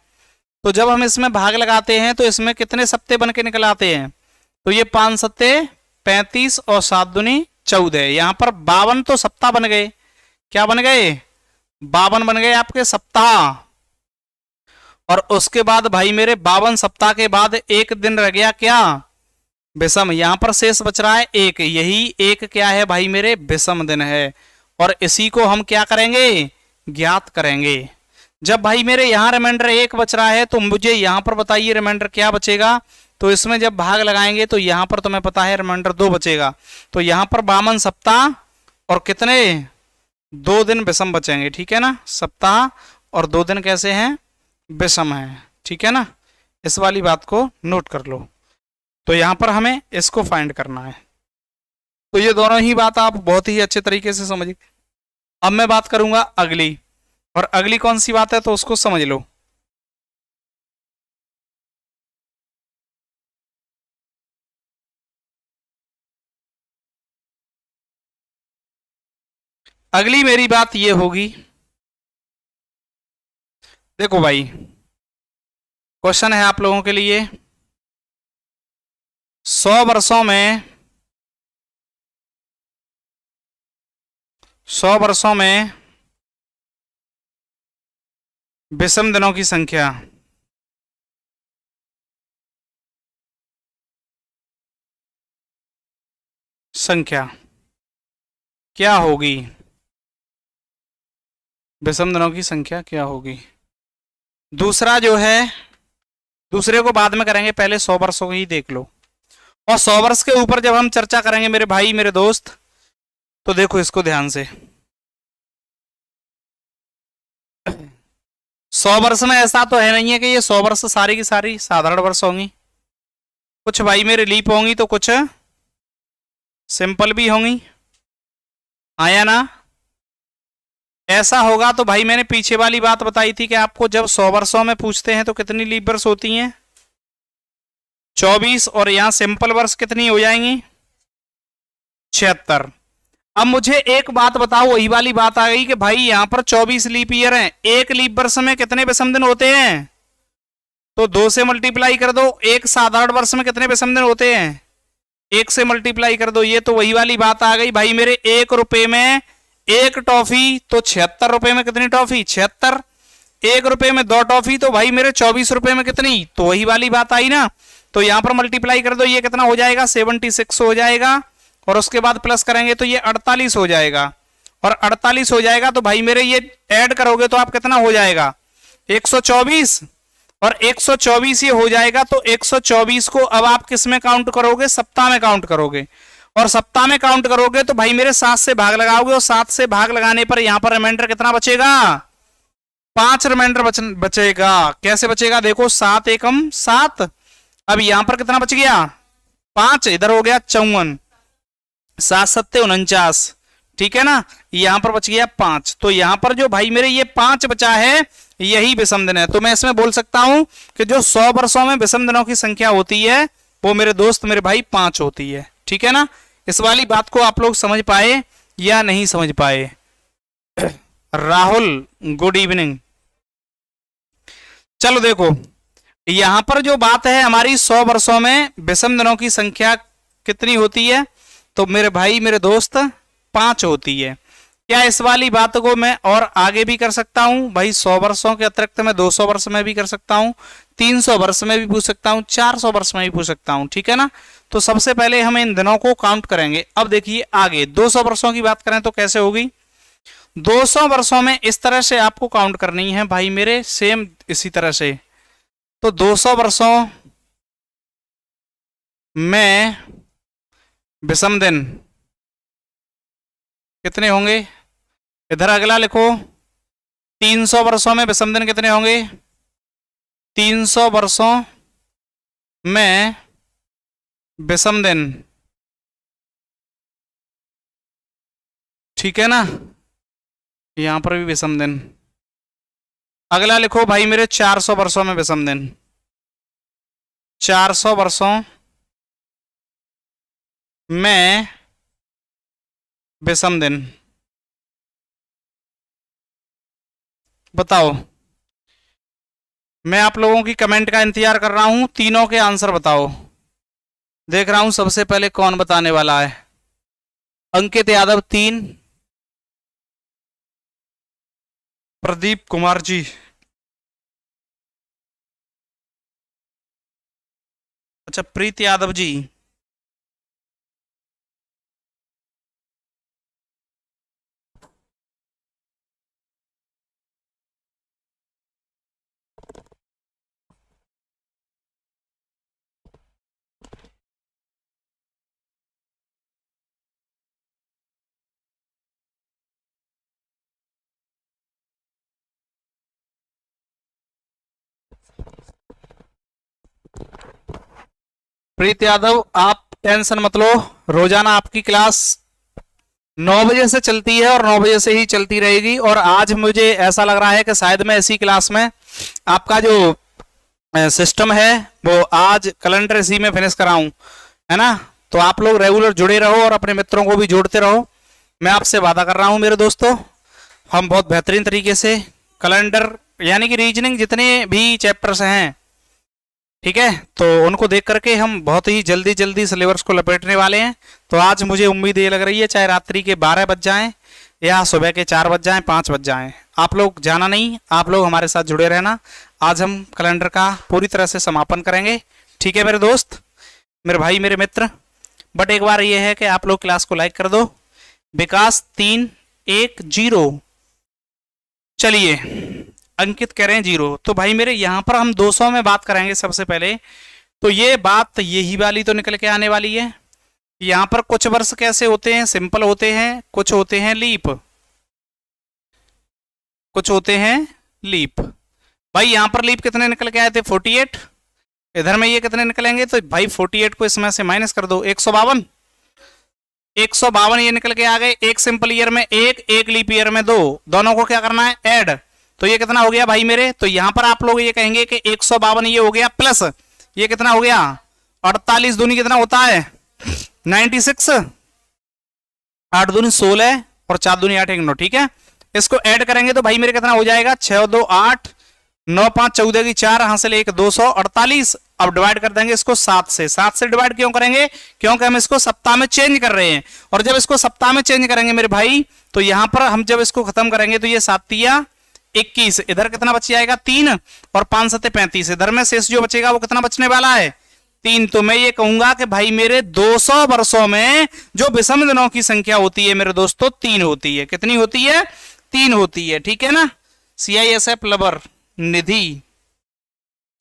तो जब हम इसमें भाग लगाते हैं तो इसमें कितने सप्ते बन के निकल आते हैं, तो ये 5 सत्ते 35 और 7 दूनी 14। यहां पर 52 तो सप्ताह बन गए। क्या बन गए, 52 बन गए आपके सप्ताह। और उसके बाद भाई मेरे 52 सप्ताह के बाद एक दिन रह गया क्या, विषम। यहां पर शेष बच रहा है एक, यही एक क्या है भाई मेरे, विषम दिन है। और इसी को हम क्या करेंगे, ज्ञात करेंगे। जब भाई मेरे यहाँ रिमाइंडर 1 बच रहा है तो मुझे यहाँ पर बताइए रिमाइंडर क्या बचेगा। तो इसमें जब भाग लगाएंगे तो यहाँ पर तुम्हें पता है रिमाइंडर 2 बचेगा। तो यहाँ पर 52 सप्ताह और कितने 2 दिन विषम बचेंगे, ठीक है ना। सप्ताह और 2 दिन कैसे हैं, विषम है, ठीक है ना। इस वाली बात को नोट कर लो। तो यहाँ पर हमें इसको फाइंड करना है। तो ये दोनों ही बात आप बहुत ही अच्छे तरीके से समझिए। अब मैं बात करूंगा अगली, और अगली कौन सी बात है तो उसको समझ लो। अगली मेरी बात ये होगी, देखो भाई क्वेश्चन है आप लोगों के लिए। 100 वर्षों में 100 वर्षों में विषम दिनों की संख्या क्या होगी। विषम दिनों की संख्या क्या होगी। दूसरा जो है, दूसरे को बाद में करेंगे, पहले 100 वर्षों को ही देख लो। और 100 वर्ष के ऊपर जब हम चर्चा करेंगे मेरे भाई मेरे दोस्त, तो देखो इसको ध्यान से। 100 वर्ष में ऐसा तो है नहीं है कि ये 100 वर्ष सारी की सारी साधारण वर्ष होंगी। कुछ भाई मेरे लीप होंगी तो कुछ सिंपल भी होंगी, आया ना। ऐसा होगा तो भाई मैंने पीछे वाली बात बताई थी कि आपको जब 100 वर्षों में पूछते हैं तो कितनी लीप वर्ष होती हैं, 24, और यहां सिंपल वर्ष कितनी हो जाएंगी, 76। अब मुझे एक बात बताओ, वही वाली बात आ गई कि भाई यहां पर 24 लीप ईयर हैं, एक लीप वर्ष में कितने विषम दिन होते हैं, तो 2 से मल्टीप्लाई कर दो। एक साधारण वर्ष में कितने विषम दिन होते हैं, 1 से मल्टीप्लाई कर दो। ये तो वही वाली बात आ गई भाई मेरे, 1 रुपए में 1 टॉफी, तो 76 रुपए में कितनी टॉफी, 76। 1 रुपए में 2 टॉफी, तो भाई मेरे 24 रुपए में कितनी, तो वही वाली बात आई ना। तो यहां पर मल्टीप्लाई कर दो, ये कितना हो जाएगा, 76 हो जाएगा। और उसके बाद प्लस करेंगे तो ये 48 हो जाएगा। और 48 हो जाएगा तो भाई मेरे ये ऐड करोगे तो आप कितना हो जाएगा, 124। और 124 ये हो जाएगा, तो 124 को अब आप किस में काउंट करोगे, सप्ताह में काउंट करोगे। और सप्ताह में काउंट करोगे तो भाई मेरे 7 से भाग लगाओगे, और 7 से भाग लगाने पर यहां पर रिमाइंडर कितना बचेगा, 5 रिमाइंडर बचेगा। कैसे बचेगा, देखो 7 एकम 7। अब यहां पर कितना बच गया, 5, इधर हो गया 54, 7 सत्ते 49, ठीक है ना। यहां पर बच गया 5, तो यहां पर जो भाई मेरे ये 5 बचा है, यही विषम दिन है। तो मैं इसमें बोल सकता हूं कि जो 100 वर्षों में विषम दिनों की संख्या होती है वो मेरे दोस्त मेरे भाई 5 होती है, ठीक है ना। इस वाली बात को आप लोग समझ पाए या नहीं समझ पाए। Rahul good evening. चलो देखो, यहां पर जो बात है हमारी 100 वर्षों में विषम दिनों की संख्या कितनी होती है, तो मेरे भाई मेरे दोस्त 5 होती है। क्या इस वाली बात को मैं और आगे भी कर सकता हूं भाई, 100 वर्षों के अतिरिक्त मैं 200 वर्ष में भी कर सकता हूं, 300 वर्ष में भी पूछ सकता हूं, 400 वर्ष में भी पूछ सकता हूं, ठीक है ना। तो सबसे पहले हम इन दिनों को काउंट करेंगे। अब देखिए आगे 200 वर्षों की बात करें तो कैसे होगी। 200 वर्षों में इस तरह से आपको काउंट करनी है भाई मेरे, सेम इसी तरह से। तो 200 वर्षों में विषम दिन कितने होंगे, इधर अगला लिखो। 300 वर्षों में विषम दिन कितने होंगे, 300 वर्षों में विषम दिन, ठीक है ना। यहां पर भी विषम दिन। अगला लिखो भाई मेरे 400 वर्षों में विषम दिन, 400 वर्षों में विषम दिन। बताओ, मैं आप लोगों की कमेंट का इंतजार कर रहा हूं, तीनों के आंसर बताओ। देख रहा हूं सबसे पहले कौन बताने वाला है। अंकित यादव 3, प्रदीप कुमार जी, अच्छा प्रीत यादव जी, प्रीत यादव, आप टेंशन मत लो, रोजाना आपकी क्लास 9 बजे से चलती है और 9 बजे से ही चलती रहेगी। और आज मुझे ऐसा लग रहा है कि शायद मैं इसी क्लास में आपका जो सिस्टम है वो आज कैलेंडर इसी में फिनिश कराऊं, है ना। तो आप लोग रेगुलर जुड़े रहो और अपने मित्रों को भी जोड़ते रहो। मैं आपसे वादा कर रहा हूं मेरे दोस्तों, हम बहुत बेहतरीन तरीके से कैलेंडर यानी कि रीजनिंग जितने भी चैप्टर्स हैं, ठीक है, तो उनको देख करके हम बहुत ही जल्दी जल्दी सिलेबस को लपेटने वाले हैं। तो आज मुझे उम्मीद ये लग रही है, चाहे रात्रि के 12 बज जाएं या सुबह के 4 बज जाएं, 5 बज जाएं, आप लोग जाना नहीं, आप लोग हमारे साथ जुड़े रहना। आज हम कैलेंडर का पूरी तरह से समापन करेंगे, ठीक है मेरे दोस्त, मेरे भाई, मेरे मित्र। बट एक बार ये है कि आप लोग क्लास को लाइक कर दो। विकास 310, चलिए अंकित कह रहे हैं 0। तो भाई मेरे यहाँ पर हम 200 में बात करेंगे सबसे पहले। तो ये बात यही वाली तो निकल के आने वाली है। यहाँ पर कुछ वर्ष कैसे होते हैं, सिंपल होते हैं, कुछ होते हैं लीप, कुछ होते हैं लीप। भाई यहाँ पर लीप कितने निकल के आए थे, 48। इधर में ये कितने निकलेंगे, तो भाई 48 को इसमें से माइनस कर दो, 152। 152 ये निकल के आ गए। एक सिंपल ईयर में एक लीप ईयर में 2, दोनों को क्या करना है, ऐड। तो ये कितना हो गया भाई मेरे, तो यहां पर आप लोग ये कहेंगे कि 152 ये हो गया प्लस ये कितना हो गया, 48 दूनी कितना होता है, 96, 8 दूनी 16 और 4 दूनी 8, 9, ठीक है। इसको ऐड करेंगे तो भाई मेरे कितना हो जाएगा, 6 2 8, 9 5 14 की 4 हासिल 1, 248। अब डिवाइड कर देंगे इसको 7 से। 7 से डिवाइड क्यों करेंगे, क्योंकि हम इसको सप्ताह में चेंज कर रहे हैं। और जब इसको सप्ताह में चेंज करेंगे मेरे भाई, तो यहां पर हम जब इसको खत्म करेंगे तो ये 7 21, इधर कितना बच जाएगा 3 और 5 7 35, इधर में शेष जो बचेगा वो कितना बचने वाला है, 3। तो मैं ये कहूंगा कि भाई मेरे 200 वर्षों में जो विषम दिनों की संख्या होती है मेरे दोस्तों 3 होती है। कितनी होती है, 3 होती है, ठीक है ना। CISF लवर निधि।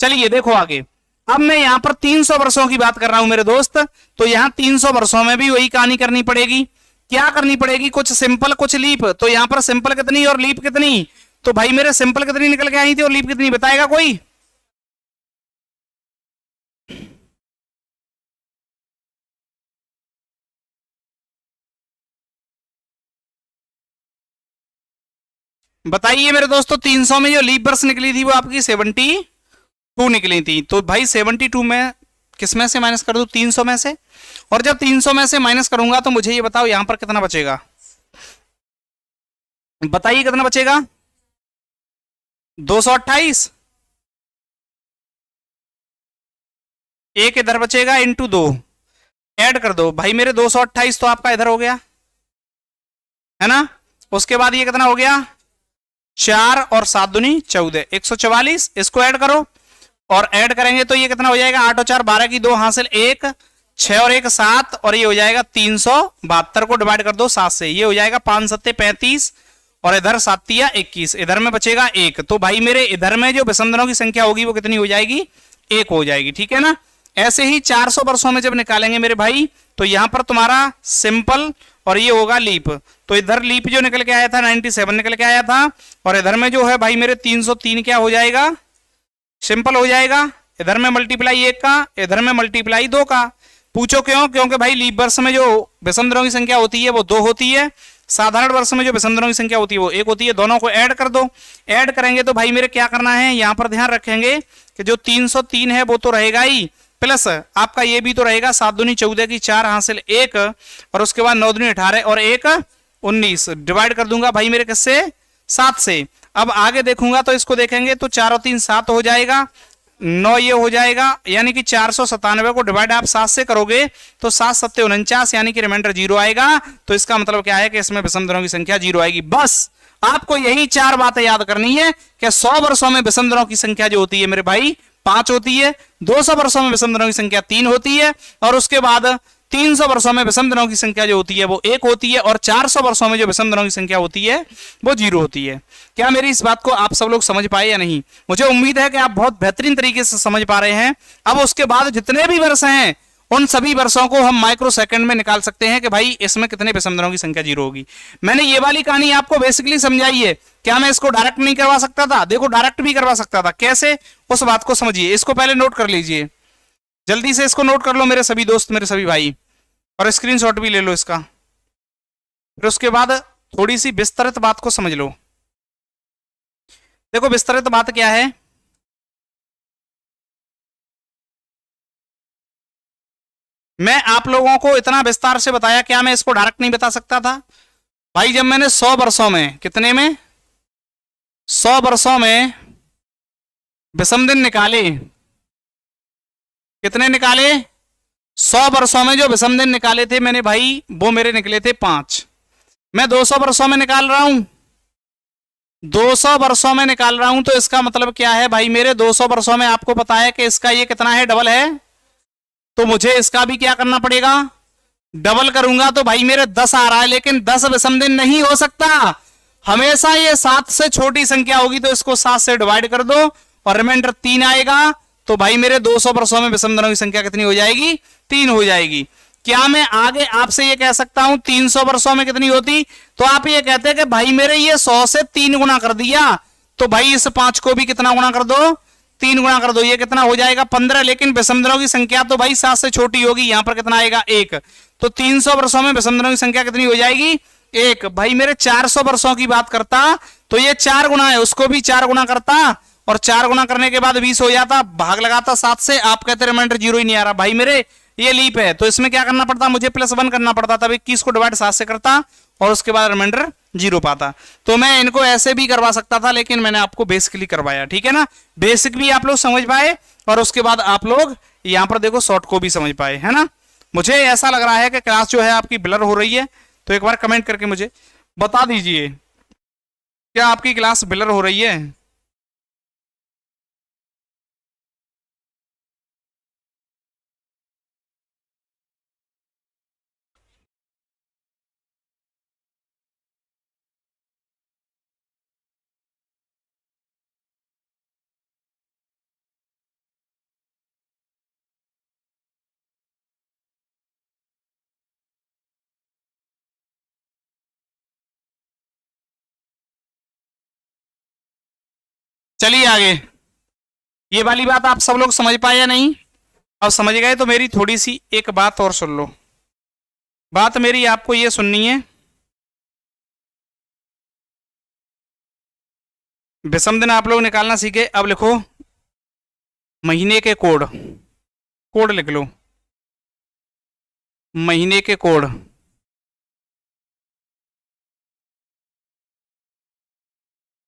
चलिए देखो आगे, अब मैं यहां पर 300 वर्षों की बात कर रहा हूं मेरे दोस्त। तो यहां 300 वर्षों में भी वही कहानी करनी पड़ेगी। क्या करनी पड़ेगी, कुछ सिंपल कुछ लीप। तो यहां पर सिंपल कितनी और लीप कितनी, तो भाई मेरे सिंपल कितनी निकल के आई थी और लीप कितनी, बताएगा कोई। बताइए मेरे दोस्तों, 300 में जो लीप वर्ष निकली थी वो आपकी 72 निकली थी। तो भाई 72 में किस में से माइनस कर दूं, 300 में से। और जब 300 में से माइनस करूंगा तो मुझे ये बताओ यहां पर कितना बचेगा, बताइए कितना बचेगा, 228। एक इधर बचेगा इंटू 2, ऐड कर दो भाई मेरे 228 तो आपका इधर हो गया, है ना। उसके बाद ये कितना हो गया, 4 और 7 दूनी 14, 144। इसको ऐड करो और ऐड करेंगे तो ये कितना हो जाएगा, 8 और 4 12 की 2 हासिल 1, 6 और 1 7 और ये हो जाएगा 372 को डिवाइड कर दो 7 से, ये हो जाएगा 5 7 35 और इधर 7 21, इधर में बचेगा 1। तो भाई मेरे इधर में जो विषम दिनों की संख्या होगी वो कितनी हो जाएगी, 1 हो जाएगी, ठीक है ना। ऐसे ही 400 वर्षों में जब निकालेंगे मेरे भाई, तो यहां पर तुम्हारा सिंपल और ये होगा लीप। तो इधर लीप जो निकल के आया था 97 निकल के आया था, और इधर में जो है भाई मेरे 303 क्या हो जाएगा, सिंपल हो जाएगा। इधर में मल्टीप्लाई 1 का, इधर में मल्टीप्लाई 2 का। पूछो क्यों, क्योंकि भाई लीप वर्ष में जो विषम दिनों की संख्या होती है वो 2 होती है, साधारण वर्ष में जो विषम दिनों की संख्या होती है वो 1 होती है। दोनों को ऐड कर दो। ऐड करेंगे तो भाई मेरे क्या करना है, यहां पर ध्यान रखेंगे कि जो 303 है वो तो रहेगा ही, प्लस आपका ये भी तो रहेगा, 7 दूनी 14 की 4 हासिल 1 और उसके बाद 9 दूनी 18 और 1 19, डिवाइड कर दूंगा भाई मेरे किससे, 7 से। अब आगे देखूंगा तो इसको देखेंगे तो 4 और 3 7 हो जाएगा, 9 ये हो जाएगा, यानी कि 497 को डिवाइड आप 7 से करोगे तो 7 7 49, यानी कि रिमाइंडर 0 आएगा। तो इसका मतलब क्या है कि इसमें विषम दिनों की संख्या 0 आएगी। बस आपको यही 4 बातें याद करनी है कि 100 वर्षों में विषम दिनों की संख्या जो होती है मेरे भाई 5 होती है, 200 वर्षों में विषम दिनों की संख्या 3 होती है, और उसके बाद 300 वर्षों में विषम दिनों की संख्या जो होती है वो 1 होती है, और 400 वर्षों में जो विषम दिनों की संख्या होती है वो 0 होती है। क्या मेरी इस बात को आप सब लोग समझ पाए या नहीं? मुझे उम्मीद है कि आप बहुत बेहतरीन तरीके से समझ पा रहे हैं। अब उसके बाद जितने भी वर्ष हैं उन सभी वर्षों को हम माइक्रो सेकंड में निकाल सकते हैं कि भाई इसमें कितने विषम दिनों की संख्या 0 होगी। मैंने ये वाली कहानी आपको बेसिकली समझाई है। क्या मैं इसको डायरेक्ट नहीं करवा सकता था? देखो डायरेक्ट भी करवा सकता था। कैसे, उस बात को समझिए। इसको पहले नोट कर लीजिए। जल्दी से इसको नोट कर लो मेरे सभी दोस्त, मेरे सभी भाई, और स्क्रीनशॉट भी ले लो इसका। फिर उसके बाद थोड़ी सी विस्तृत बात को समझ लो। देखो विस्तृत बात क्या है, मैं आप लोगों को इतना विस्तार से बताया, क्या मैं इसको डायरेक्ट नहीं बता सकता था भाई? जब मैंने 100 वर्षों में, कितने में, 100 वर्षों में विषम दिन निकाले, कितने निकाले, 100 वर्षों में जो विषम दिन निकाले थे मैंने भाई, वो मेरे निकले थे 5। मैं 200 वर्षों में निकाल रहा हूं, 200 वर्षों में निकाल रहा हूं, तो इसका मतलब क्या है भाई मेरे, 200 वर्षों में आपको पता है कि इसका ये कितना है, डबल है, तो मुझे इसका भी क्या करना पड़ेगा, डबल करूंगा तो भाई मेरे 10 आ रहा है, लेकिन 10 विषम दिन नहीं हो सकता, हमेशा ये 7 से छोटी संख्या होगी, तो इसको 7 से डिवाइड कर दो और रिमाइंडर 3 आएगा, तो भाई मेरे 200 वर्षों में विषम दिनों की संख्या कितनी हो जाएगी, 3 हो जाएगी। क्या मैं आगे आपसे ये कह सकता हूं 300 वर्षों में कितनी होती? तो आप ये कहते हैं कि भाई मेरे ये 100 से 3 गुना कर दिया, तो भाई इस 5 को भी कितना गुना कर दो, 3 गुना कर दो, ये कितना हो जाएगा 15। लेकिन विषम दिनों की संख्या तो भाई 7 से छोटी होगी, यहां पर कितना आएगा 1, तो 300 वर्षों में विषम दिनों की संख्या कितनी हो जाएगी 1। भाई मेरे 400 वर्षों की बात करता तो ये 4 गुना है, उसको भी 4 गुना करता, और 4 गुना करने के बाद 20 हो जाता, भाग लगाता 7 से, आप कहते रिमाइंडर 0 ही नहीं आ रहा। भाई मेरे ये लीप है, तो इसमें क्या करना पड़ता, मुझे +1 करना पड़ता, तब 21 को डिवाइड 7 से करता और उसके बाद रिमाइंडर 0 पाता। तो मैं इनको ऐसे भी करवा सकता था, लेकिन मैंने आपको बेसिकली करवाया, ठीक है ना, बेसिक भी आप लोग समझ पाए और उसके बाद आप लोग यहां पर देखो शॉर्ट को भी समझ पाए, है ना। मुझे ऐसा लग रहा है कि क्लास जो है आपकी ब्लर हो रही है, तो एक बार कमेंट करके मुझे बता दीजिए, क्या आपकी क्लास ब्लर हो रही है? चलिए आगे, ये वाली बात आप सब लोग समझ पाए या नहीं? अब समझ गए तो मेरी थोड़ी सी एक बात और सुन लो। बात मेरी आपको ये सुननी है, विषम दिन आप लोग निकालना सीखे। अब लिखो महीने के कोड, कोड लिख लो, महीने के कोड,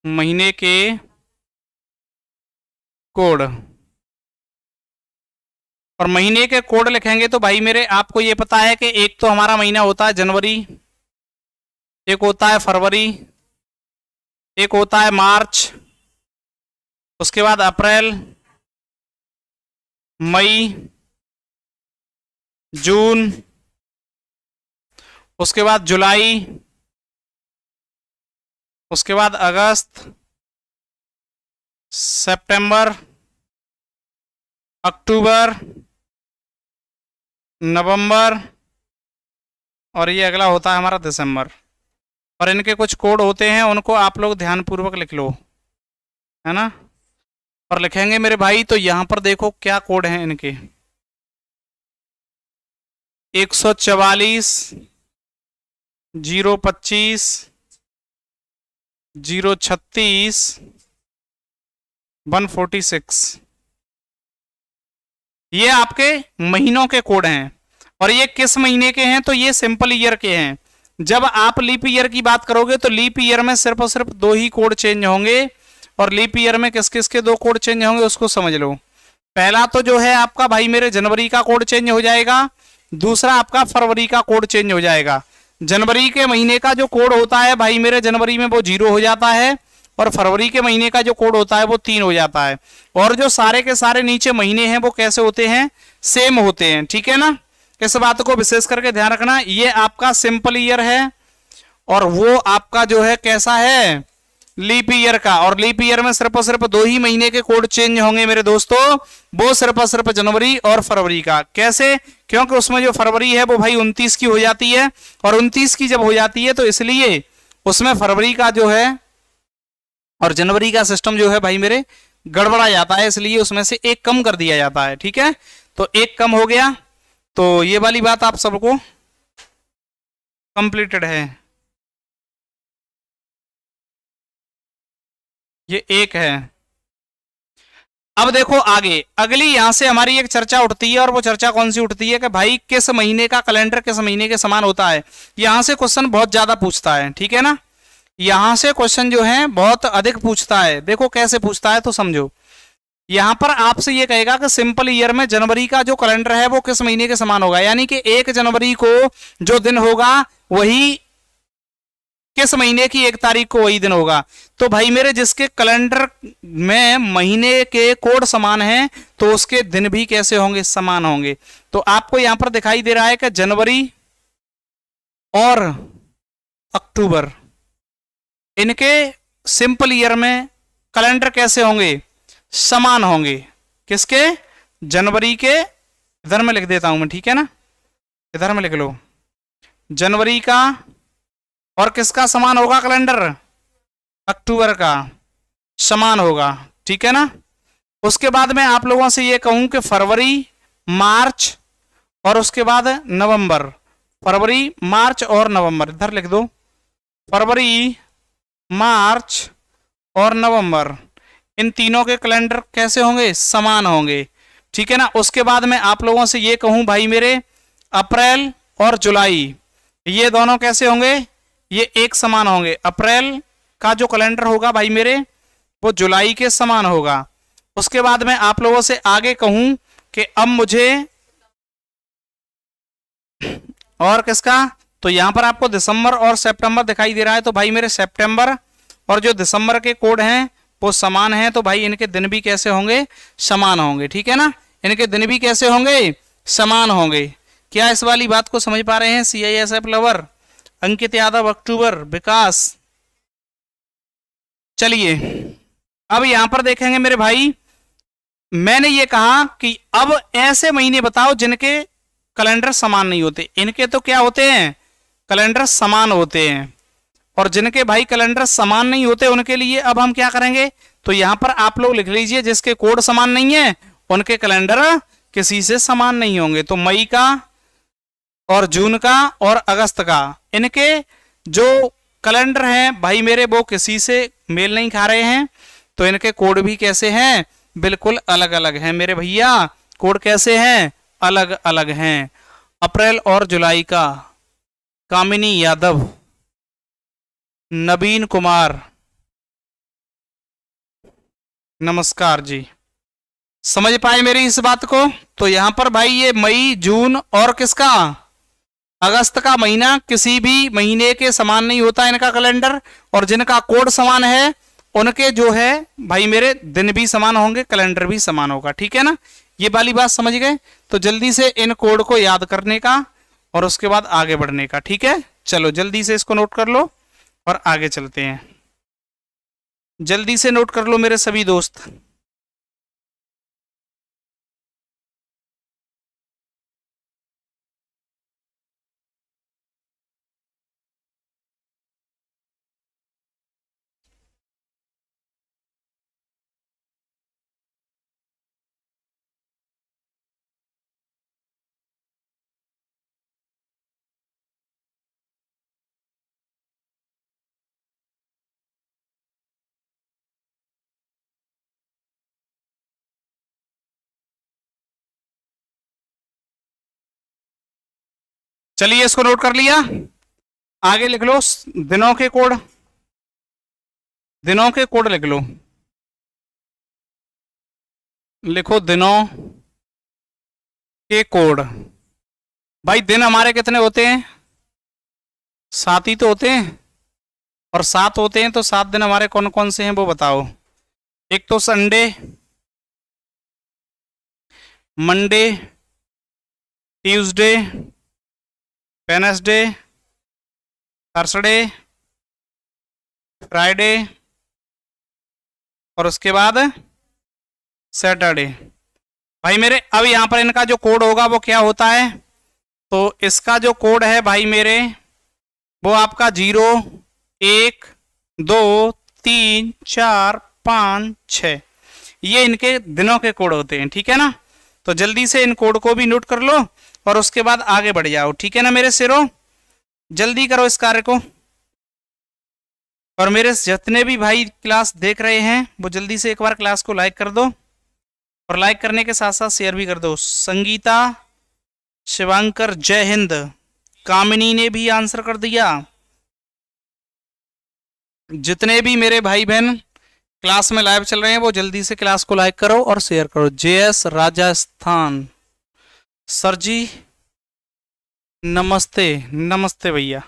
महीने के कोड, और महीने के कोड लिखेंगे तो भाई मेरे आपको ये पता है कि एक तो हमारा महीना होता है जनवरी, एक होता है फरवरी, एक होता है मार्च, उसके बाद अप्रैल, मई, जून, उसके बाद जुलाई, उसके बाद अगस्त, सितंबर, अक्टूबर, नवंबर, और ये अगला होता है हमारा दिसंबर। और इनके कुछ कोड होते हैं, उनको आप लोग ध्यानपूर्वक लिख लो, है ना। और लिखेंगे मेरे भाई तो यहां पर देखो क्या कोड हैं इनके, 144, 025, 036, 146, ये आपके महीनों के कोड हैं। और ये किस महीने के हैं? तो ये सिंपल ईयर के हैं। जब आप लीप ईयर की बात करोगे तो लीप ईयर में सिर्फ और सिर्फ 2 ही कोड चेंज होंगे, और लीप ईयर में किस किस के 2 कोड चेंज होंगे उसको समझ लो। पहला तो जो है आपका भाई मेरे जनवरी का कोड चेंज हो जाएगा, दूसरा आपका फरवरी का कोड चेंज हो जाएगा। जनवरी के महीने का जो कोड होता है भाई मेरे जनवरी में वो 0 हो जाता है, और फरवरी के महीने का जो कोड होता है वो 3 हो जाता है। और जो सारे के सारे नीचे महीने हैं वो कैसे होते हैं? सेम होते हैं, ठीक है ना। इस बात को विशेष करके ध्यान रखना। ये आपका सिंपल ईयर है और वो आपका जो है कैसा है? लीप ईयर का। और लीप ईयर में सिर्फ और सिर्फ 2 ही महीने के कोड चेंज होंगे मेरे दोस्तों, वो सिर्फ और सिर्फ जनवरी और फरवरी का। कैसे? क्योंकि उसमें जो फरवरी है वो भाई 29 की हो जाती है, और 29 की जब हो जाती है तो इसलिए उसमें फरवरी का जो है और जनवरी का सिस्टम जो है भाई मेरे गड़बड़ा जाता है, इसलिए उसमें से एक कम कर दिया जाता है, ठीक है। तो एक कम हो गया, तो ये वाली बात आप सबको कंप्लीटेड है, ये एक है। अब देखो आगे, अगली यहां से हमारी एक चर्चा उठती है, और वो चर्चा कौन सी उठती है कि भाई किस महीने का कैलेंडर किस महीने के समान होता है। यहां से क्वेश्चन बहुत ज्यादा पूछता है, ठीक है ना, यहां से क्वेश्चन जो है बहुत अधिक पूछता है। देखो कैसे पूछता है तो समझो, यहां पर आपसे ये कहेगा कि सिंपल ईयर में जनवरी का जो कैलेंडर है वो किस महीने के समान होगा, यानी कि 1 जनवरी को जो दिन होगा वही किस महीने की 1 तारीख को वही दिन होगा। तो भाई मेरे जिसके कैलेंडर में महीने के कोड समान हैं तो उसके दिन भी कैसे होंगे, समान होंगे। तो आपको यहां पर दिखाई दे रहा है कि जनवरी और अक्टूबर, इनके सिंपल ईयर में कैलेंडर कैसे होंगे, समान होंगे। किसके, जनवरी के, इधर में लिख देता हूं मैं, ठीक है ना, इधर में लिख लो, जनवरी का और किसका समान होगा कैलेंडर, अक्टूबर का समान होगा, ठीक है ना। उसके बाद मैं आप लोगों से ये कहूं कि फरवरी, मार्च और उसके बाद नवंबर, फरवरी, मार्च और नवंबर, इधर लिख दो, फरवरी, मार्च और नवंबर, इन तीनों के कैलेंडर कैसे होंगे, समान होंगे, ठीक है ना। उसके बाद मैं आप लोगों से ये कहूं भाई मेरे, अप्रैल और जुलाई, ये दोनों कैसे होंगे, ये एक समान होंगे। अप्रैल का जो कैलेंडर होगा भाई मेरे वो जुलाई के समान होगा। उसके बाद मैं आप लोगों से आगे कहूं कि अब मुझे और किसका, तो यहां पर आपको दिसंबर और सितंबर दिखाई दे रहा है, तो भाई मेरे सितंबर और जो दिसंबर के कोड हैं वो समान हैं, तो भाई इनके दिन भी कैसे होंगे, समान होंगे, ठीक है ना, इनके दिन भी कैसे होंगे, समान होंगे। क्या इस वाली बात को समझ पा रहे हैं CISF लवर, अंकित यादव, अक्टूबर, विकास। चलिए अब यहां पर देखेंगे मेरे भाई, मैंने ये कहा कि अब ऐसे महीने बताओ जिनके कैलेंडर समान नहीं होते। इनके तो क्या होते हैं, कैलेंडर समान होते हैं, और जिनके भाई कैलेंडर समान नहीं होते उनके लिए अब हम क्या करेंगे, तो यहां पर आप लोग लिख लीजिए जिसके कोड समान नहीं है उनके कैलेंडर किसी से समान नहीं होंगे। तो मई का और जून का और अगस्त का, इनके जो कैलेंडर हैं भाई मेरे वो किसी से मेल नहीं खा रहे हैं, तो इनके कोड भी कैसे हैं, बिल्कुल अलग अलग हैं मेरे भैया, कोड कैसे हैं, अलग अलग हैं। अप्रैल और जुलाई का, कामिनी यादव, नवीन कुमार, नमस्कार जी, समझ पाए मेरी इस बात को। तो यहां पर भाई ये मई, जून और किसका, अगस्त का महीना किसी भी महीने के समान नहीं होता इनका कैलेंडर, और जिनका कोड समान है उनके जो है भाई मेरे दिन भी समान होंगे, कैलेंडर भी समान होगा, ठीक है ना। ये वाली बात समझ गए, तो जल्दी से इन कोड को याद करने का और उसके बाद आगे बढ़ने का, ठीक है। चलो जल्दी से इसको नोट कर लो और आगे चलते हैं, जल्दी से नोट कर लो मेरे सभी दोस्त। चलिए इसको नोट कर लिया, आगे लिख लो दिनों के कोड, दिनों के कोड लिख लो, लिखो दिनों के कोड। भाई दिन हमारे कितने होते हैं, 7 ही तो होते हैं, और 7 होते हैं तो 7 दिन हमारे कौन कौन से हैं वो बताओ। एक तो Sunday, Monday, Tuesday, Wednesday, Thursday, Friday और उसके बाद सैटरडे। भाई मेरे अब यहां पर इनका जो कोड होगा वो क्या होता है, तो इसका जो कोड है भाई मेरे वो आपका 0, 1, 2, 3, 4, 5, 6, ये इनके दिनों के कोड होते हैं, ठीक है ना। तो जल्दी से इन कोड को भी नोट कर लो और उसके बाद आगे बढ़ जाओ, ठीक है ना मेरे शेरों। जल्दी करो इस कार्य को। और मेरे जितने भी भाई क्लास देख रहे हैं वो जल्दी से एक बार क्लास को लाइक कर दो और लाइक करने के साथ साथ शेयर भी कर दो। संगीता, शिवांकर, जय हिंद। कामिनी ने भी आंसर कर दिया। जितने भी मेरे भाई बहन क्लास में लाइव चल रहे हैं वो जल्दी से क्लास को लाइक करो और शेयर करो। जेएस राजस्थान सर जी नमस्ते। नमस्ते भैया।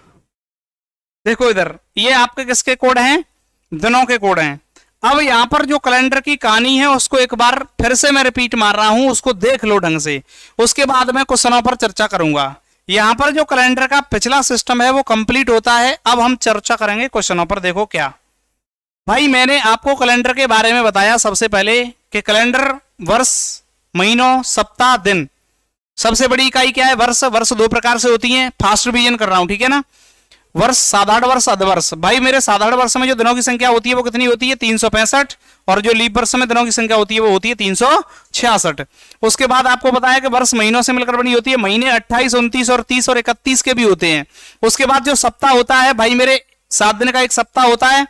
देखो इधर ये आपके किसके कोड हैं? दिनों के कोड हैं। अब यहां पर जो कैलेंडर की कहानी है उसको एक बार फिर से मैं रिपीट मार रहा हूं, उसको देख लो ढंग से, उसके बाद मैं क्वेश्चनों पर चर्चा करूंगा। यहां पर जो कैलेंडर का पिछला सिस्टम है वो कंप्लीट होता है। अब हम चर्चा करेंगे क्वेश्चनों पर। देखो क्या भाई, मैंने आपको कैलेंडर के बारे में बताया सबसे पहले कि कैलेंडर वर्ष, महीनों, सप्ताह, दिन। सबसे बड़ी इकाई क्या है? वर्ष। वर्ष दो प्रकार से होती है, फास्ट रिवीजन कर रहा हूं, ठीक है ना। वर्ष, साधारण वर्ष, अर्धवर्ष। भाई मेरे साधारण वर्ष में जो दिनों की संख्या होती है वो कितनी होती है? 365। और जो लीप वर्ष में दिनों की संख्या होती है वो होती है 366। उसके बाद आपको बताया कि वर्ष महीनों से मिलकर बनी होती है। महीने 28, 29 और 30 और 31 के भी होते हैं। उसके बाद जो सप्ताह होता है भाई मेरे 7 दिन का एक सप्ताह होता है।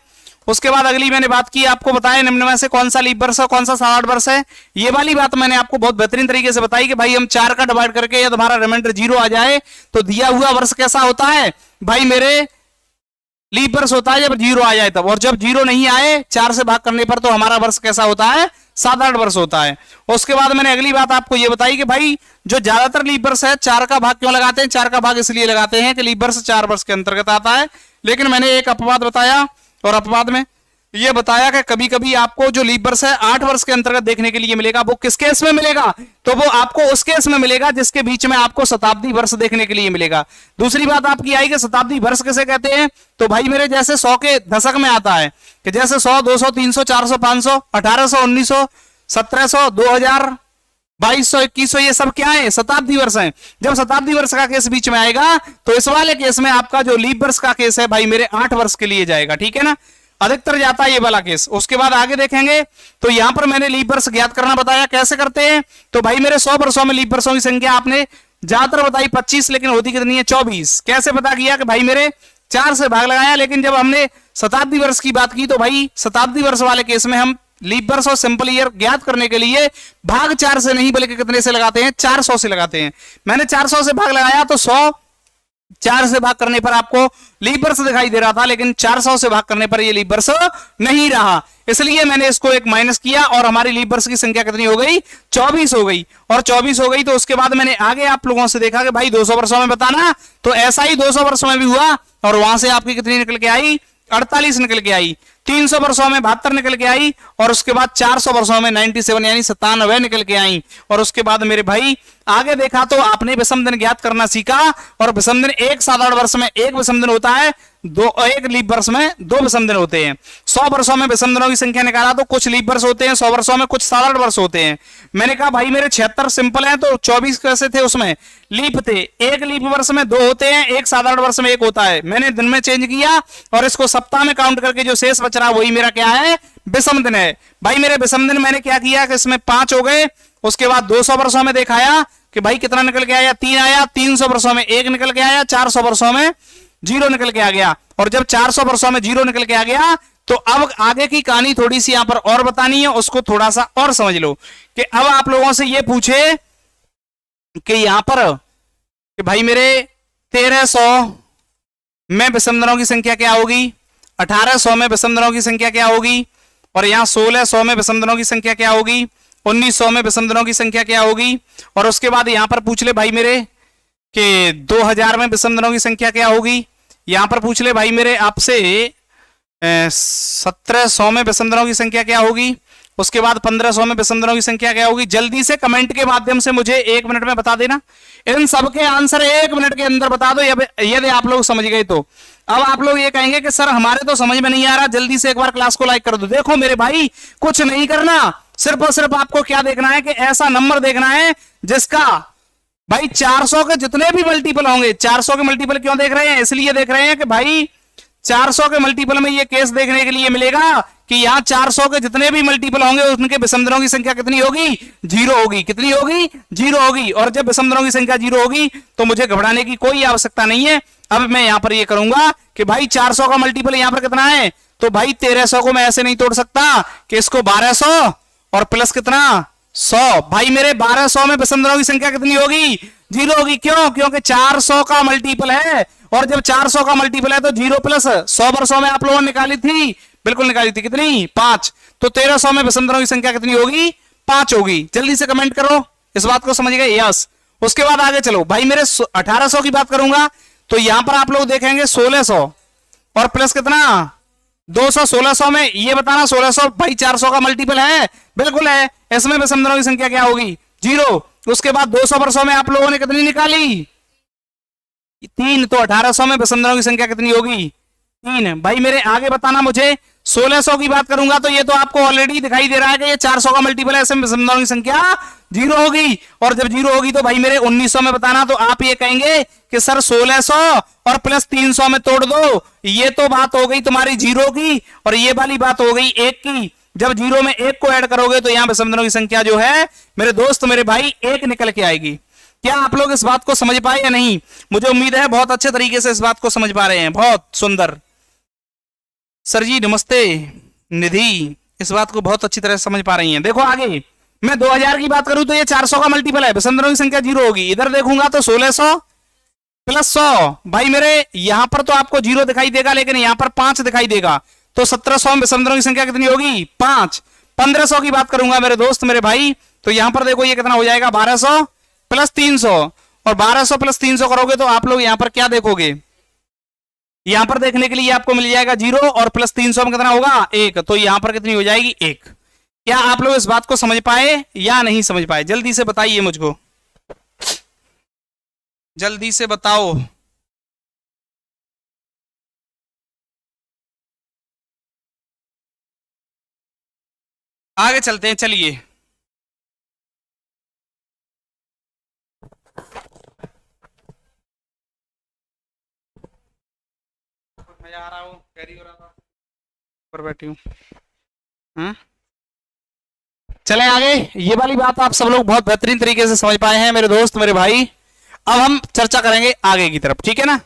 उसके बाद अगली मैंने बात की, आपको बताया निम्न में से कौन सा लीप वर्ष और कौन सा साधारण वर्ष है। ये वाली बात मैंने आपको बहुत बेहतरीन तरीके से बताई कि भाई हम 4 का डिवाइड करके यदि हमारा रिमाइंडर 0 आ जाए तो दिया हुआ वर्ष कैसा होता है? भाई मेरे लीप वर्ष होता है जब 0 आ जाए तब। और जब 0 नहीं आए 4 से भाग करने पर तो हमारा वर्ष कैसा होता है? साधारण वर्ष होता है। उसके बाद मैंने अगली बात आपको ये बताई कि भाई जो ज्यादातर लीप वर्ष है 4 का भाग क्यों लगाते हैं? 4 का भाग इसलिए लगाते हैं कि लीप वर्ष 4 वर्ष के अंतर्गत आता है। लेकिन मैंने एक अपवाद बताया और अपवाद में ये बताया कि कभी कभी आपको जो लीप वर्ष है 8 वर्ष के अंतर्गत देखने के लिए मिलेगा। वो किस केस में मिलेगा? तो वो आपको उस केस में मिलेगा जिसके बीच में आपको शताब्दी वर्ष देखने के लिए मिलेगा। दूसरी बात आपकी आई कि शताब्दी वर्ष किसे कहते हैं? तो भाई मेरे जैसे 100 के दशक में आता है कि जैसे 100, 200, 300, 400, 500, 1800, 1900, 1700, 2000, 2200, 2100, ये सब क्या है? शताब्दी वर्ष है। जब शताब्दी वर्ष का केस बीच में आएगा तो इस वाले केस में आपका जो लीप वर्ष का केस है भाई मेरे 8 वर्ष के लिए जाएगा, ठीक है ना। अधिकतर जाता है ये वाला केस। उसके बाद आगे देखेंगे तो यहां पर मैंने लीप वर्ष ज्ञात करना बताया। कैसे करते हैं? तो भाई मेरे 100 वर्षों में लीप वर्षों की संख्या आपने ज्यादातर बताई 25, लेकिन होती कितनी है? 24। कैसे पता किया? कि भाई मेरे 4 से भाग लगाया। लेकिन जब हमने शताब्दी वर्ष की बात की तो भाई शताब्दी वर्ष वाले केस में हम लीप वर्ष और सिंपल ईयर ज्ञात करने के लिए भाग 4 से नहीं बल्कि कितने से लगाते हैं? 400 से लगाते हैं। मैंने 400 से भाग लगाया तो 100 4 से भाग करने पर आपको लीप वर्ष दिखाई दे रहा था, लेकिन 400 से भाग करने पर ये लीप वर्ष नहीं रहा। इसलिए मैंने इसको एक माइनस किया और हमारी लीप वर्ष की संख्या कितनी हो गई? 24 हो गई। और 24 हो गई तो उसके बाद मैंने आगे आप लोगों से देखा कि भाई 200 वर्षों में बताना, तो ऐसा ही 200 वर्षों में भी हुआ। और वहां से आपकी कितनी निकल के आई? 48 निकल के आई। 300 वर्षों में 72 निकल के आई। और उसके बाद 400 वर्षों में 97 यानी 97 निकल के आई। और उसके बाद मेरे भाई आगे देखा तो आपने विषम दिन ज्ञात करना सीखा। और विषम दिन एक साधारण वर्ष में एक विषम दिन होता है, एक लीप वर्ष में 2 विषम दिन होते हैं। 100 वर्षों में विषम दिनों की संख्या निकाला तो कुछ लीप वर्ष होते हैं 100 वर्षों में, कुछ साधारण वर्ष होते हैं। मैंने कहा भाई मेरे 76 सिंपल हैं तो 24 कैसे थे? उसमें लीप थे। एक लीप वर्ष में 2 होते हैं, एक साधारण वर्ष में 1 होता है। मैंने दिन में चेंज किया और इसको सप्ताह में काउंट करके जो शेष बच रहा वही मेरा क्या है? विषम दिन है। भाई मेरे विषम दिन मैंने क्या किया कि इसमें 5 हो गए। उसके बाद 200 वर्षों में दिखाया कि भाई कितना निकल के आया? 3 आया। 300 वर्षों में 1 निकल के आया। 400 वर्षों में 0 निकल के आ गया। और जब 400 वर्षों में 0 निकल के आ गया तो अब आगे की कहानी थोड़ी सी यहां पर और बतानी है, उसको थोड़ा सा और समझ लो कि अब आप लोगों से ये पूछे कि यहां पर कि भाई मेरे 1300 में विषम दिनों की संख्या क्या होगी? 1800 में विषम दिनों की संख्या क्या होगी? और यहां 1600 में विषम दिनों की संख्या क्या होगी? 1900 में विषम दिनों की संख्या क्या होगी? और उसके बाद यहां पर पूछ ले भाई मेरे कि 2000 में विषम दिनों की संख्या क्या होगी? यहां पर पूछ ले भाई मेरे आपसे 1700 में विषम दिनों की संख्या क्या होगी? उसके बाद 1500 में विषम दिनों की संख्या क्या होगी? जल्दी से कमेंट के माध्यम से मुझे 1 मिनट में बता देना। इन सबके आंसर 1 मिनट के अंदर बता दो यदि आप लोग समझ गए तो। अब आप लोग ये कहेंगे कि सर हमारे तो समझ में नहीं आ रहा, जल्दी से एक बार क्लास को लाइक कर दो। देखो मेरे भाई कुछ नहीं करना, सिर्फ और सिर्फ आपको क्या देखना है कि ऐसा नंबर देखना है जिसका भाई 400 के जितने भी मल्टीपल होंगे। 400 के मल्टीपल क्यों देख रहे हैं? इसलिए देख रहे हैं कि भाई 400 के मल्टीपल में ये केस देखने के लिए मिलेगा कि यहाँ 400 के जितने भी मल्टीपल होंगे उनके विषमदिनों की संख्या कितनी होगी? 0 होगी। कितनी होगी? 0 होगी। और जब विषमदिनों की संख्या 0 होगी तो मुझे घबराने की कोई आवश्यकता नहीं है। अब मैं यहाँ पर ये करूंगा कि भाई 400 का मल्टीपल यहाँ पर कितना है, तो भाई 1300 को मैं ऐसे नहीं तोड़ सकता कि इसको 1200 और प्लस कितना 100। भाई मेरे 1200 में विषमदिनों की संख्या कितनी होगी? 0 होगी। क्यों? क्योंकि 400 का मल्टीपल है, और जब 400 का मल्टीपल है तो 0 प्लस 100 वर्षों में आप लोगों ने निकाली थी, बिल्कुल निकाली थी। कितनी? 5। तो 1300 में विषमदिनों की संख्या कितनी होगी? 5 होगी। जल्दी से कमेंट करो, इस बात को समझ गए? यस। उसके बाद आगे चलो भाई मेरे 1800 की बात करूंगा तो यहां पर आप लोग देखेंगे 1600 और प्लस कितना 200। 1600 में ये बताना 1600 भाई 400 का मल्टीपल है, बिल्कुल है। इसमें विषमदिनों की संख्या क्या होगी? 0। उसके बाद 200 वर्षों में आप लोगों ने कितनी निकाली? 3। तो 1800 में विषमदिनों की संख्या कितनी होगी? 3। भाई मेरे आगे बताना मुझे 1600 की बात करूंगा तो ये तो आपको ऑलरेडी दिखाई दे रहा है कि ये 400 का मल्टीपल है, इसमें विषमदिनों की संख्या 0 होगी। और जब 0 होगी तो भाई मेरे 1900 में बताना, तो आप ये कहेंगे कि सर 1600 और प्लस 300 में तोड़ दो। ये तो बात हो गई तुम्हारी 0 की, और ये वाली बात हो गई 1 की। जब 0 में 1 को ऐड करोगे तो यहां विषमदिनों की संख्या जो है मेरे दोस्त मेरे भाई 1 निकल के आएगी। क्या आप लोग इस बात को समझ पाए या नहीं? मुझे उम्मीद है बहुत अच्छे तरीके से इस बात को समझ पा रहे हैं। बहुत सुंदर सर जी, नमस्ते निधि, इस बात को बहुत अच्छी तरह से समझ पा रही हैं। देखो आगे मैं 2000 की बात करूं तो ये 400 का मल्टीपल है, विषमदिनों की संख्या 0 होगी। इधर देखूंगा तो 1600 प्लस 100। भाई मेरे यहां पर तो आपको 0 दिखाई देगा, लेकिन यहां पर 5 दिखाई देगा, तो 1700 में विषमदिनों की संख्या कितनी होगी? 5। 1500 की बात करूंगा मेरे दोस्त मेरे भाई, तो यहां पर देखो ये कितना हो जाएगा? 1200 प्लस 300, और 1200 प्लस 300 करोगे तो आप लोग यहां पर क्या देखोगे? यहां पर देखने के लिए आपको मिल जाएगा 0, और प्लस 300 में कितना होगा? 1। तो यहां पर कितनी हो जाएगी? 1। क्या आप लोग इस बात को समझ पाए या नहीं समझ पाए? जल्दी से बताइए मुझको, जल्दी से बताओ। आगे चलते हैं, चलिए। मैं आ रहा हूँ, कैरी हो रहा था, पर बैठी हूँ। चले आगे। ये वाली बात आप सब लोग बहुत बेहतरीन तरीके से समझ पाए हैं मेरे दोस्त मेरे भाई। अब हम चर्चा करेंगे आगे की तरफ, ठीक है ना?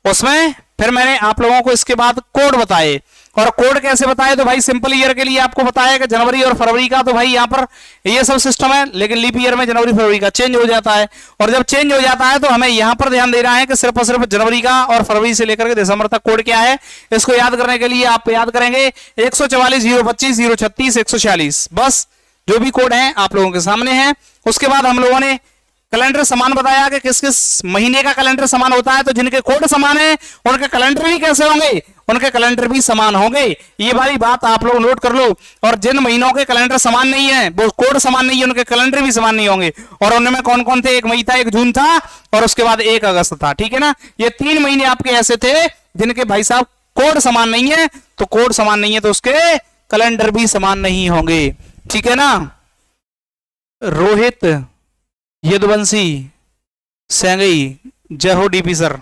उसमें फिर मैंने आप लोगों को इसके बाद कोड बताए, और कोड कैसे बताए तो भाई सिंपल ईयर के लिए आपको बताया कि जनवरी और फरवरी का, तो भाई यहाँ पर ये सब सिस्टम है, लेकिन लीप ईयर में जनवरी फरवरी का चेंज हो जाता है। और जब चेंज हो जाता है तो हमें यहाँ पर ध्यान देना है कि सिर्फ और सिर्फ जनवरी का और फरवरी से लेकर के दिसंबर तक कोड क्या है। इसको याद करने के लिए आप याद करेंगे 144 025 036 146, बस जो भी कोड है आप लोगों के सामने है। उसके बाद हम लोगों ने कैलेंडर समान बताया कि किस किस महीने का कैलेंडर समान होता है, तो जिनके कोड समान है उनके कैलेंडर भी कैसे होंगे? उनके कैलेंडर भी समान होंगे। ये वाली बात आप लोग नोट कर लो। और जिन महीनों के कैलेंडर समान नहीं है, वो कोड समान नहीं है, उनके कैलेंडर भी समान नहीं होंगे। और उनमें कौन कौन थे? 1 मई था, 1 जून था, और उसके बाद 1 अगस्त था, ठीक है ना? ये 3 महीने आपके ऐसे थे जिनके भाई साहब कोड समान नहीं है, तो कोड समान नहीं है तो उसके कैलेंडर भी समान नहीं होंगे, ठीक है ना? रोहित, यदुवंशी, सेंगई, जय हो डीपी सर।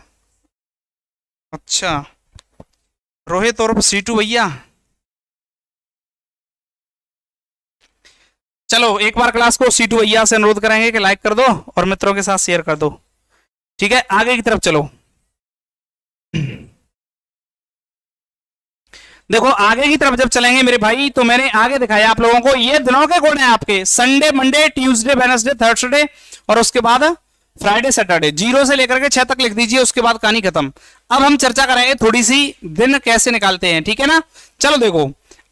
अच्छा, रोहित और सीटू भैया, चलो एक बार क्लास को सीटू भैया से अनुरोध करेंगे कि लाइक कर दो और मित्रों के साथ शेयर कर दो, ठीक है? आगे की तरफ चलो। देखो आगे की तरफ जब चलेंगे मेरे भाई, तो मैंने आगे दिखाया आप लोगों को ये दिनों के कोड हैं आपके, Sunday, Monday, Tuesday, Wednesday, Thursday, और उसके बाद फ्राइडे, सैटरडे। 0 से लेकर के 6 तक लिख दीजिए, उसके बाद कहानी खत्म। अब हम चर्चा करेंगे थोड़ी सी दिन कैसे निकालते हैं, ठीक है ना? चलो देखो,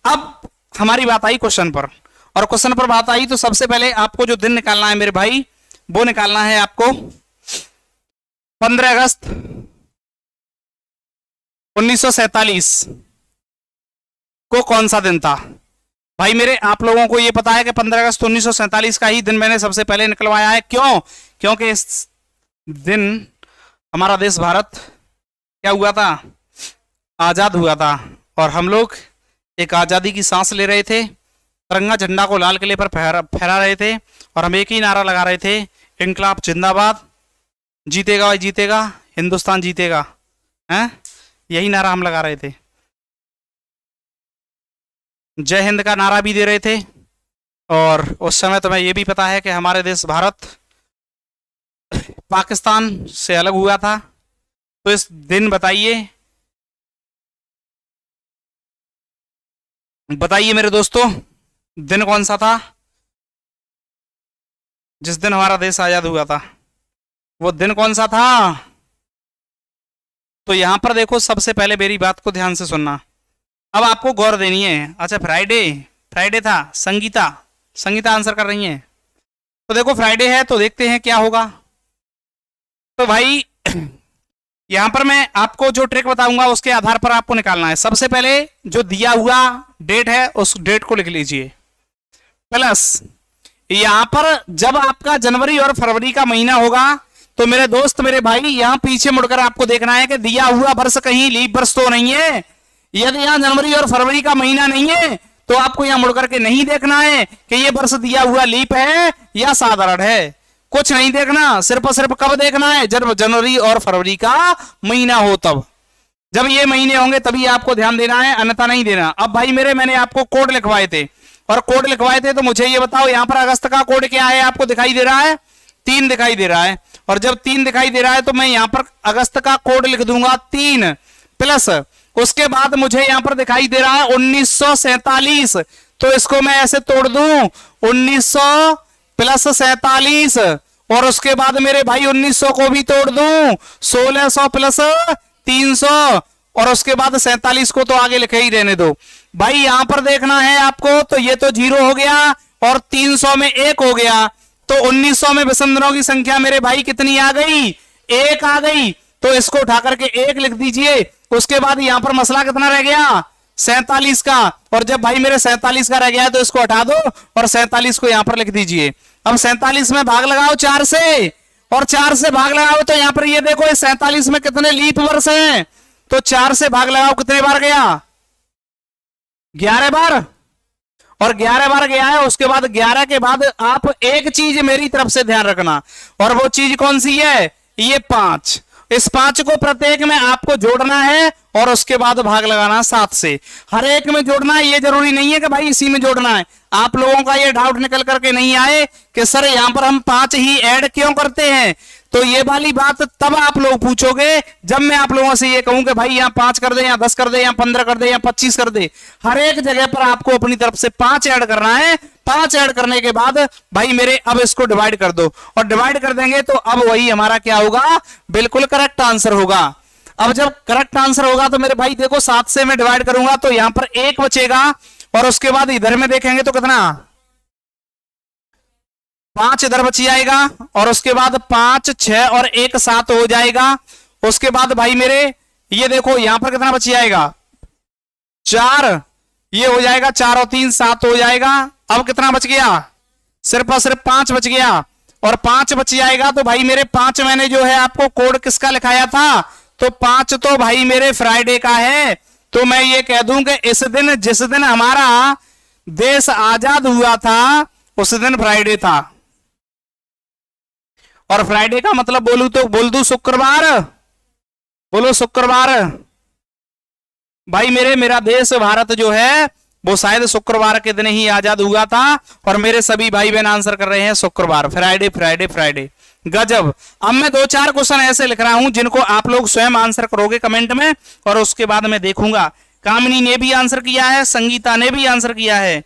अब हमारी बात आई क्वेश्चन पर, और क्वेश्चन पर बात आई तो सबसे पहले आपको जो दिन निकालना है मेरे भाई, वो निकालना है आपको 15 अगस्त 1947 को कौन सा दिन था? भाई मेरे आप लोगों को ये पता है कि 15 अगस्त 1947 का ही दिन मैंने सबसे पहले निकलवाया है। क्यों? क्योंकि इस दिन हमारा देश भारत क्या हुआ था? आजाद हुआ था, और हम लोग एक आजादी की सांस ले रहे थे, तिरंगा झंडा को लाल किले पर फहरा रहे थे, और हम एक ही नारा लगा रहे थे, इनकलाब जिंदाबाद, जीतेगा भाई जीतेगा, हिंदुस्तान जीतेगा, हैं? यही नारा हम लगा रहे थे, जय हिंद का नारा भी दे रहे थे। और उस समय तुम्हें यह भी पता है कि हमारे देश भारत पाकिस्तान से अलग हुआ था। तो इस दिन बताइए मेरे दोस्तों, दिन कौन सा था जिस दिन हमारा देश आजाद हुआ था? वो दिन कौन सा था? तो यहां पर देखो, सबसे पहले मेरी बात को ध्यान से सुनना, अब आपको गौर देनी है। अच्छा, फ्राइडे, फ्राइडे था। संगीता, संगीता आंसर कर रही है। तो देखो फ्राइडे है, तो देखते हैं क्या होगा। तो भाई यहां पर मैं आपको जो ट्रिक बताऊंगा उसके आधार पर आपको निकालना है। सबसे पहले जो दिया हुआ डेट है उस डेट को लिख लीजिए, प्लस यहां पर जब आपका जनवरी और फरवरी का महीना होगा, तो मेरे दोस्त मेरे भाई यहां पीछे मुड़कर आपको देखना है कि दिया हुआ वर्ष कहीं लीप वर्ष तो नहीं है। यदि यहां जनवरी और फरवरी का महीना नहीं है तो आपको यहां मुड़कर के नहीं देखना है कि ये वर्ष दिया हुआ लीप है या साधारण है, कुछ नहीं देखना। सिर्फ और सिर्फ कब देखना है? जब जनवरी और फरवरी का महीना हो, तब जब ये महीने होंगे तभी आपको ध्यान देना है, अन्यथा नहीं देना। अब भाई मेरे, मैंने आपको कोड लिखवाए थे, और कोड लिखवाए थे, तो मुझे ये बताओ यहां पर अगस्त का कोड क्या है? आपको दिखाई दे रहा है 3 दिखाई दे रहा है। और जब 3 दिखाई दे रहा है तो मैं यहां पर अगस्त का कोड लिख दूंगा 3, प्लस उसके बाद मुझे यहां पर दिखाई दे रहा है 1947, तो इसको मैं ऐसे तोड़ दूं 1900 प्लस 47, और उसके बाद मेरे भाई 1900 को भी तोड़ दूं 1600 प्लस 300, और उसके बाद 47 को तो आगे लिखे ही रहने दो। भाई यहां पर देखना है आपको, तो ये तो 0 हो गया और 300 में 1 हो गया, तो 1900 में विषम दिनों की संख्या मेरे भाई कितनी आ गई? 1 आ गई। तो इसको उठा करके 1 लिख दीजिए। उसके बाद यहां पर मसला कितना रह गया? 47 का। और जब भाई मेरे 47 का रह गया है तो इसको हटा दो और 47 को यहां पर लिख दीजिए। अब 47 में भाग लगाओ 4 से, और 4 से भाग लगाओ तो यहां पर ये देखो, इस 47 में कितने लीप वर्ष हैं? तो 4 से भाग लगाओ, कितने बार गया? 11 बार। और 11 बार गया है। उसके बाद 11 के बाद आप एक चीज मेरी तरफ से ध्यान रखना, और वो चीज कौन सी है? ये 5। इस 5 को प्रत्येक में आपको जोड़ना है और उसके बाद भाग लगाना 7 से। हर एक में जोड़ना है, ये जरूरी नहीं है कि भाई इसी में जोड़ना है। आप लोगों का ये डाउट निकल करके नहीं आए कि सर यहां पर हम 5 ही ऐड क्यों करते हैं, तो ये वाली बात तब आप लोग पूछोगे जब मैं आप लोगों से ये कहूं कि भाई यहां 5 कर दे, यहां 10 कर दे, यहां 15 कर दे, यहां 25 कर दे। हर एक जगह पर आपको अपनी तरफ से 5 ऐड करना है। 5 ऐड करने के बाद भाई मेरे अब इसको डिवाइड कर दो, और डिवाइड कर देंगे तो अब वही हमारा क्या होगा? बिल्कुल करेक्ट आंसर होगा। अब जब करेक्ट आंसर होगा तो मेरे भाई देखो 7 से मैं डिवाइड करूंगा तो यहां पर 1 बचेगा, और उसके बाद इधर में देखेंगे तो कितना? 5 इधर बच जाएगा, और उसके बाद 5 6 और 1 7 हो जाएगा। उसके बाद भाई मेरे ये देखो यहां पर कितना बच जाएगा? 4, ये हो जाएगा 4 और 3 7 हो जाएगा। अब कितना बच गया? सिर्फ और सिर्फ 5 बच गया, और 5 बच जाएगा तो भाई मेरे 5 मैंने जो है आपको कोड किसका लिखाया था? तो 5 तो भाई मेरे फ्राइडे का है। तो मैं ये कह दूं कि इस दिन, जिस दिन हमारा देश आजाद हुआ था, उस दिन फ्राइडे था। और फ्राइडे का मतलब बोलूं तो बोल दूं शुक्रवार, बोलो शुक्रवार। भाई मेरे, मेरा देश भारत जो है वो शायद शुक्रवार के दिन ही आजाद हुआ था, और मेरे सभी भाई बहन आंसर कर रहे हैं शुक्रवार। फ्राइडे फ्राइडे फ्राइडे, गजब। अब मैं 2-4 क्वेश्चन ऐसे लिख रहा हूं जिनको आप लोग स्वयं आंसर करोगे कमेंट में, और उसके बाद मैं देखूंगा। कामिनी ने भी आंसर किया है, संगीता ने भी आंसर किया है।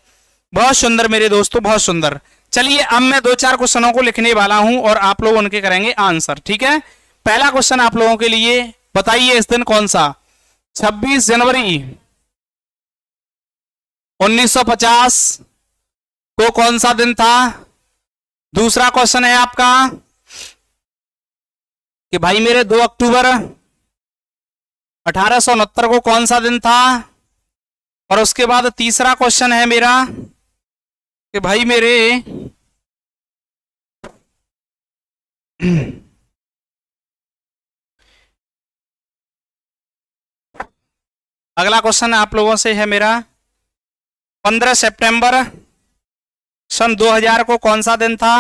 बहुत सुंदर मेरे दोस्तों, बहुत सुंदर। चलिए अब मैं 2-4 क्वेश्चनों को लिखने वाला हूं और आप लोग उनके करेंगे आंसर, ठीक है? पहला क्वेश्चन आप लोगों के लिए, बताइए इस दिन कौन सा? 26 जनवरी 1950 को कौन सा दिन था? दूसरा क्वेश्चन है आपका कि भाई मेरे 2 अक्टूबर 1869 को कौन सा दिन था? और उसके बाद तीसरा क्वेश्चन है मेरा कि भाई मेरे अगला क्वेश्चन आप लोगों से है मेरा, 15 सितंबर सन 2000 को कौन सा दिन था?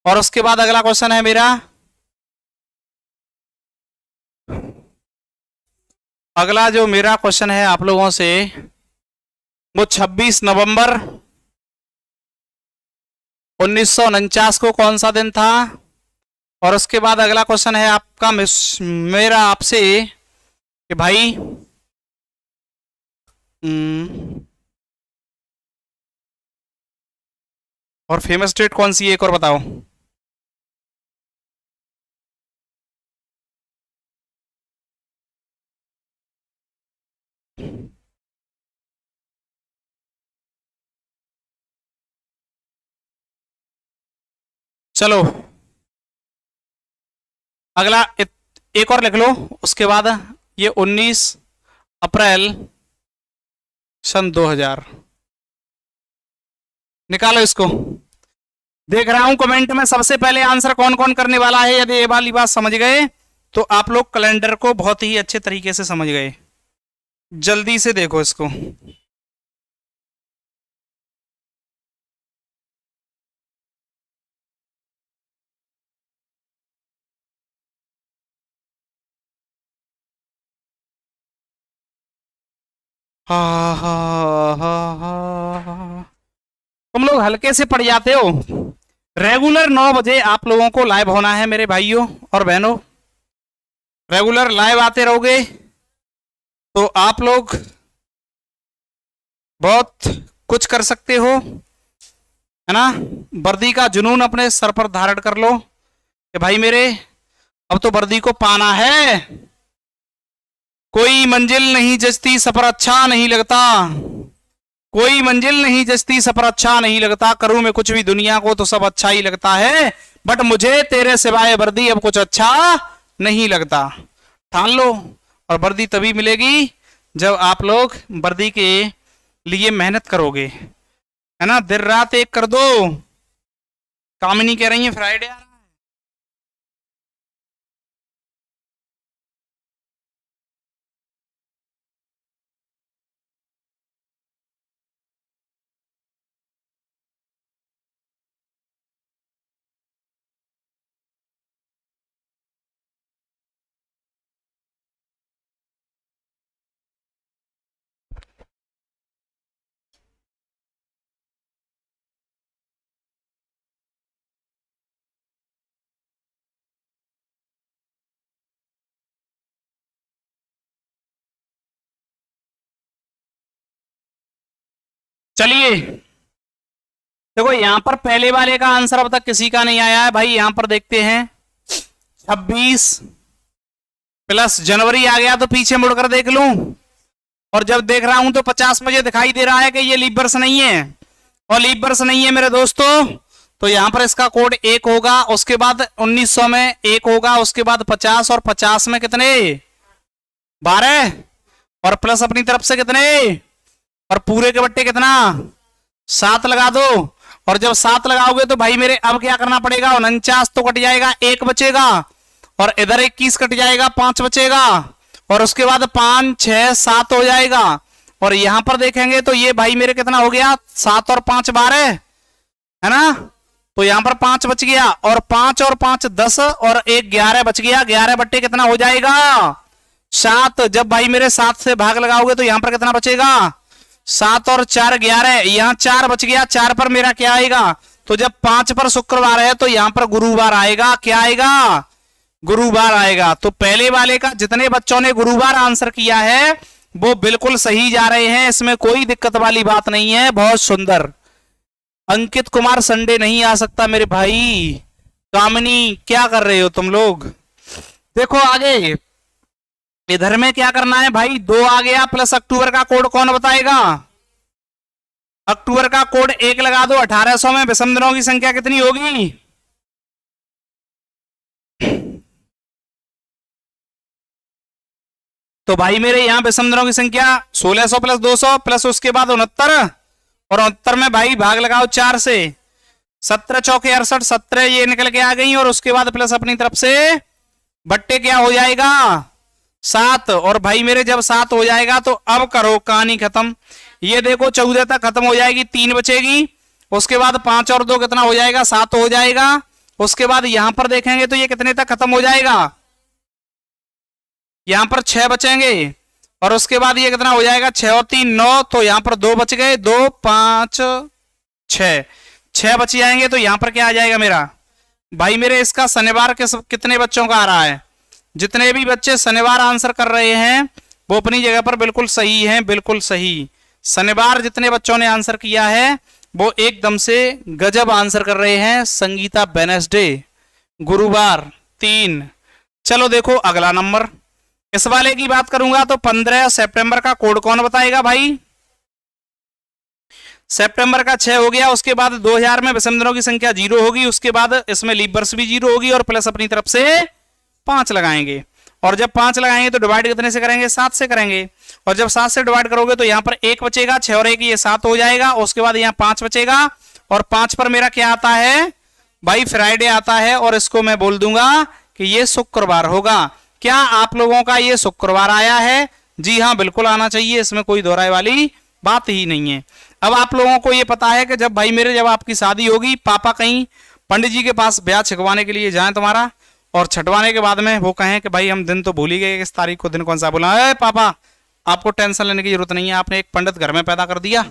और उसके बाद अगला क्वेश्चन है मेरा अगला जो मेरा क्वेश्चन है आप लोगों से, वो 26 नवंबर 1949 को कौन सा दिन था। और उसके बाद अगला क्वेश्चन है आपका मेरा आपसे कि भाई और फेमस डेट कौन सी है, एक और बताओ। चलो अगला एक और लिख लो, उसके बाद ये 19 अप्रैल सन 2000। निकालो इसको। देख रहा हूं कमेंट में सबसे पहले आंसर कौन कौन करने वाला है। यदि ये वाली बात समझ गए तो आप लोग कैलेंडर को बहुत ही अच्छे तरीके से समझ गए। जल्दी से देखो इसको। हा हा हा हा। तुम लोग हल्के से पड़ जाते हो। रेगुलर 9 बजे आप लोगों को लाइव होना है मेरे भाइयों और बहनों। रेगुलर लाइव आते रहोगे तो आप लोग बहुत कुछ कर सकते हो, है ना। वर्दी का जुनून अपने सर पर धारण कर लो कि भाई मेरे अब तो वर्दी को पाना है। कोई मंजिल नहीं जचती सफर अच्छा नहीं लगता, कोई मंजिल नहीं जचती सफर अच्छा नहीं लगता। करूं मैं कुछ भी दुनिया को तो सब अच्छा ही लगता है, बट मुझे तेरे सिवाय वर्दी अब कुछ अच्छा नहीं लगता। ठान लो। और वर्दी तभी मिलेगी जब आप लोग वर्दी के लिए मेहनत करोगे, है ना। दिन रात एक कर दो। कामिनी कह रही है फ्राइडे आ रहा है। चलिए देखो, यहां पर पहले वाले का आंसर अब तक किसी का नहीं आया है भाई। यहां पर देखते हैं 26 प्लस जनवरी आ गया तो पीछे मुड़कर देख लूं। और जब देख रहा हूं तो 50 मुझे दिखाई दे रहा है कि ये लीप वर्ष नहीं है। और लीप वर्ष नहीं है मेरे दोस्तों, तो यहां पर इसका कोड 1 होगा। उसके बाद 1900 में 1 होगा। उसके बाद 50 और 50 में कितने 12 और प्लस अपनी तरफ से कितने और पूरे के बट्टे कितना 7 लगा दो। और जब 7 लगाओगे तो भाई मेरे अब क्या करना पड़ेगा। 49 तो कट जाएगा, 1 बचेगा। और इधर 21 कट जाएगा, 5 बचेगा। और उसके बाद 5 6 7 हो जाएगा। और यहां पर देखेंगे तो ये भाई मेरे कितना हो गया 7 और 5 12, है ना। तो यहां पर 5 बच गया और 5 और 5 10 और 1 11 बच गया। 11 बट्टे कितना हो जाएगा 7। जब भाई मेरे 7 से भाग लगाओगे तो यहां पर कितना बचेगा 7 और 4 11। यहां 4 बच गया। 4 पर मेरा क्या आएगा, तो जब 5 पर शुक्रवार है तो यहां पर गुरुवार आएगा। क्या आएगा गुरुवार आएगा। तो पहले वाले का जितने बच्चों ने गुरुवार आंसर किया है वो बिल्कुल सही जा रहे हैं, इसमें कोई दिक्कत वाली बात नहीं है। बहुत सुंदर। अंकित कुमार संडे नहीं आ सकता मेरे भाई। कामिनी क्या कर रहे हो तुम लोग। देखो आगे इधर में क्या करना है भाई। 2 आ गया प्लस अक्टूबर का कोड कौन बताएगा। अक्टूबर का कोड 1 लगा दो। 1800 में विषम दिनों की संख्या कितनी होगी। तो भाई मेरे यहां विषम दिनों की संख्या 1600 प्लस 200 प्लस उसके बाद 69 और 69 में भाई भाग लगाओ 4 से। 17 चौके 68, 17 ये निकल के आ गई। और उसके बाद प्लस अपनी तरफ से बट्टे क्या हो जाएगा 7। और भाई मेरे जब 7 हो जाएगा तो अब करो कहानी खत्म। ये देखो 14 तक खत्म हो जाएगी, 3 बचेगी। उसके बाद 5 और 2 कितना हो जाएगा 7 हो जाएगा। उसके बाद यहां पर देखेंगे तो ये कितने तक खत्म हो जाएगा, यहां पर 6 बचेंगे। और उसके बाद ये कितना हो जाएगा, 6 और 3 9, तो यहाँ पर 2 बच गए, 2 5 6, 6 बच जाएंगे। तो यहाँ पर क्या आ जाएगा मेरा भाई, मेरे इसका शनिवार के कितने बच्चों का आ रहा है, जितने भी बच्चे शनिवार आंसर कर रहे हैं वो अपनी जगह पर बिल्कुल सही हैं, बिल्कुल सही। शनिवार जितने बच्चों ने आंसर किया है वो एकदम से गजब आंसर कर रहे हैं। संगीता वेडनेसडे, गुरुवार 3। चलो देखो अगला नंबर, इस वाले की बात करूंगा तो 15 सितंबर का कोड कौन बताएगा भाई। सितंबर का 6 हो गया, उसके बाद 2000 में विषम दिनों की संख्या 0 होगी, उसके बाद इसमें लीप वर्ष भी 0 होगी और प्लस अपनी तरफ से 5 लगाएंगे। और जब 5 लगाएंगे तो डिवाइड कितने से करेंगे, 7 से करेंगे। और जब 7 से डिवाइड करोगे तो यहाँ पर 1 बचेगा, 6 और 1 ये 7 हो जाएगा। उसके बाद यहाँ 5 बचेगा और 5 पर मेरा क्या आता है भाई, फ्राइडे आता है। और इसको मैं बोल दूंगा कि ये शुक्रवार होगा। क्या आप लोगों का ये शुक्रवार आया है? जी हाँ, बिल्कुल आना चाहिए, इसमें कोई दोहराए वाली बात ही नहीं है। अब आप लोगों को ये पता है कि जब भाई मेरे जब आपकी शादी होगी, पापा कहीं पंडित जी के पास ब्याह छिकवाने के लिए जाएं तुम्हारा, और छटवाने के बाद में वो कहें कि भाई हम दिन तो भूल ही गए, इस तारीख को दिन कौन सा बोला। अरे पापा, आपको टेंशन लेने की जरूरत नहीं है, आपने एक पंडित घर में पैदा कर दिया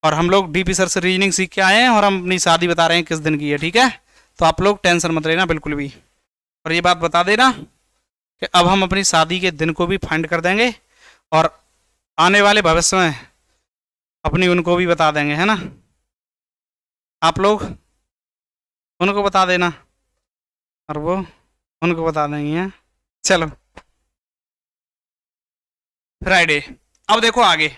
और हम लोग डीपी सर से रीजनिंग सीख के आए हैं और हम अपनी शादी बता रहे हैं किस दिन की है, ठीक है। तो आप लोग टेंशन मत लेना बिल्कुल भी, और ये बात बता देना कि अब हम अपनी शादी के दिन को भी फाइंड कर देंगे और आने वाले भविष्य में अपनी उनको भी बता देंगे, है ना। आप लोग उनको बता देना और वो उनको बता देंगे। चलो फ्राइडे। अब देखो आगे,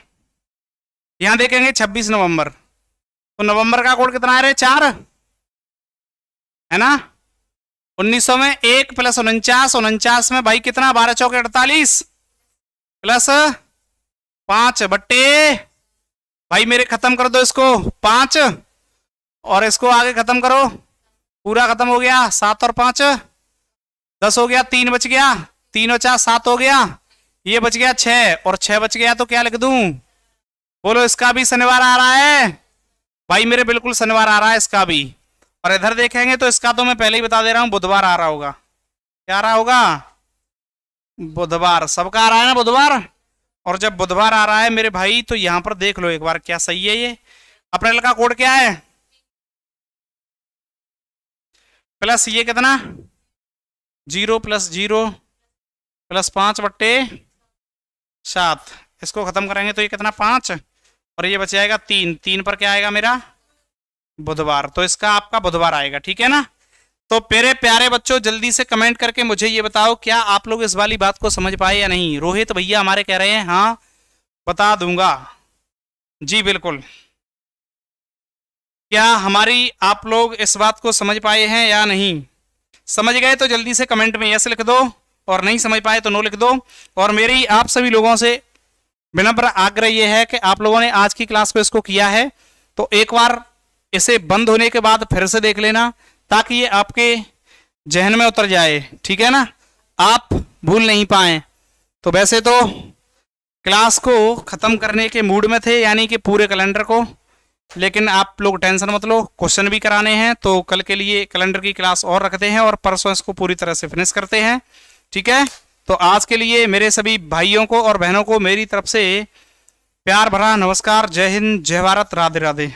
यहां देखेंगे 26 नवंबर, तो नवंबर का कोड कितना आ रहा है, 4 है ना। 1900 में 1 प्लस 49, 49 में भाई कितना, 12 चौके 48 प्लस 5 बट्टे भाई मेरे खत्म कर दो इसको 5, और इसको आगे खत्म करो, पूरा खत्म हो गया। 7 और 5 10 हो गया, 3 बच गया, 3 और 4 7 हो गया, ये बच गया 6, और 6 बच गया तो क्या लिख दूं, बोलो। इसका भी शनिवार आ रहा है भाई मेरे, बिल्कुल शनिवार आ रहा है इसका भी। और इधर देखेंगे तो इसका तो मैं पहले ही बता दे रहा हूं, बुधवार आ रहा होगा। क्या आ रहा होगा, बुधवार। सबका आ रहा है ना बुधवार। और जब बुधवार आ रहा है मेरे भाई तो यहां पर देख लो एक बार, क्या सही है ये। अप्रैल का कोड क्या है, प्लस ये कितना, 0 प्लस 0 प्लस 5 बट्टे 7, इसको खत्म करेंगे तो ये कितना 5, और ये बच जाएगा 3, 3 पर क्या आएगा मेरा, बुधवार। तो इसका आपका बुधवार आएगा, ठीक है ना। तो मेरे प्यारे बच्चों, जल्दी से कमेंट करके मुझे ये बताओ, क्या आप लोग इस वाली बात को समझ पाए या नहीं। रोहित भैया हमारे कह रहे हैं हाँ बता दूंगा, जी बिल्कुल। क्या हमारी आप लोग इस बात को समझ पाए हैं या नहीं। समझ गए तो जल्दी से कमेंट में यस लिख दो, और नहीं समझ पाए तो नो लिख दो। और मेरी आप सभी लोगों से विनम्र आग्रह यह है कि आप लोगों ने आज की क्लास को इसको किया है तो एक बार इसे बंद होने के बाद फिर से देख लेना, ताकि ये आपके जहन में उतर जाए, ठीक है ना, आप भूल नहीं पाए। तो वैसे तो क्लास को खत्म करने के मूड में थे, यानी कि पूरे कैलेंडर को, लेकिन आप लोग टेंशन मत लो, क्वेश्चन भी कराने हैं तो कल के लिए कैलेंडर की क्लास और रखते हैं और परसों इसको पूरी तरह से फिनिश करते हैं, ठीक है। तो आज के लिए मेरे सभी भाइयों को और बहनों को मेरी तरफ से प्यार भरा नमस्कार। जय हिंद, जय भारत, राधे राधे।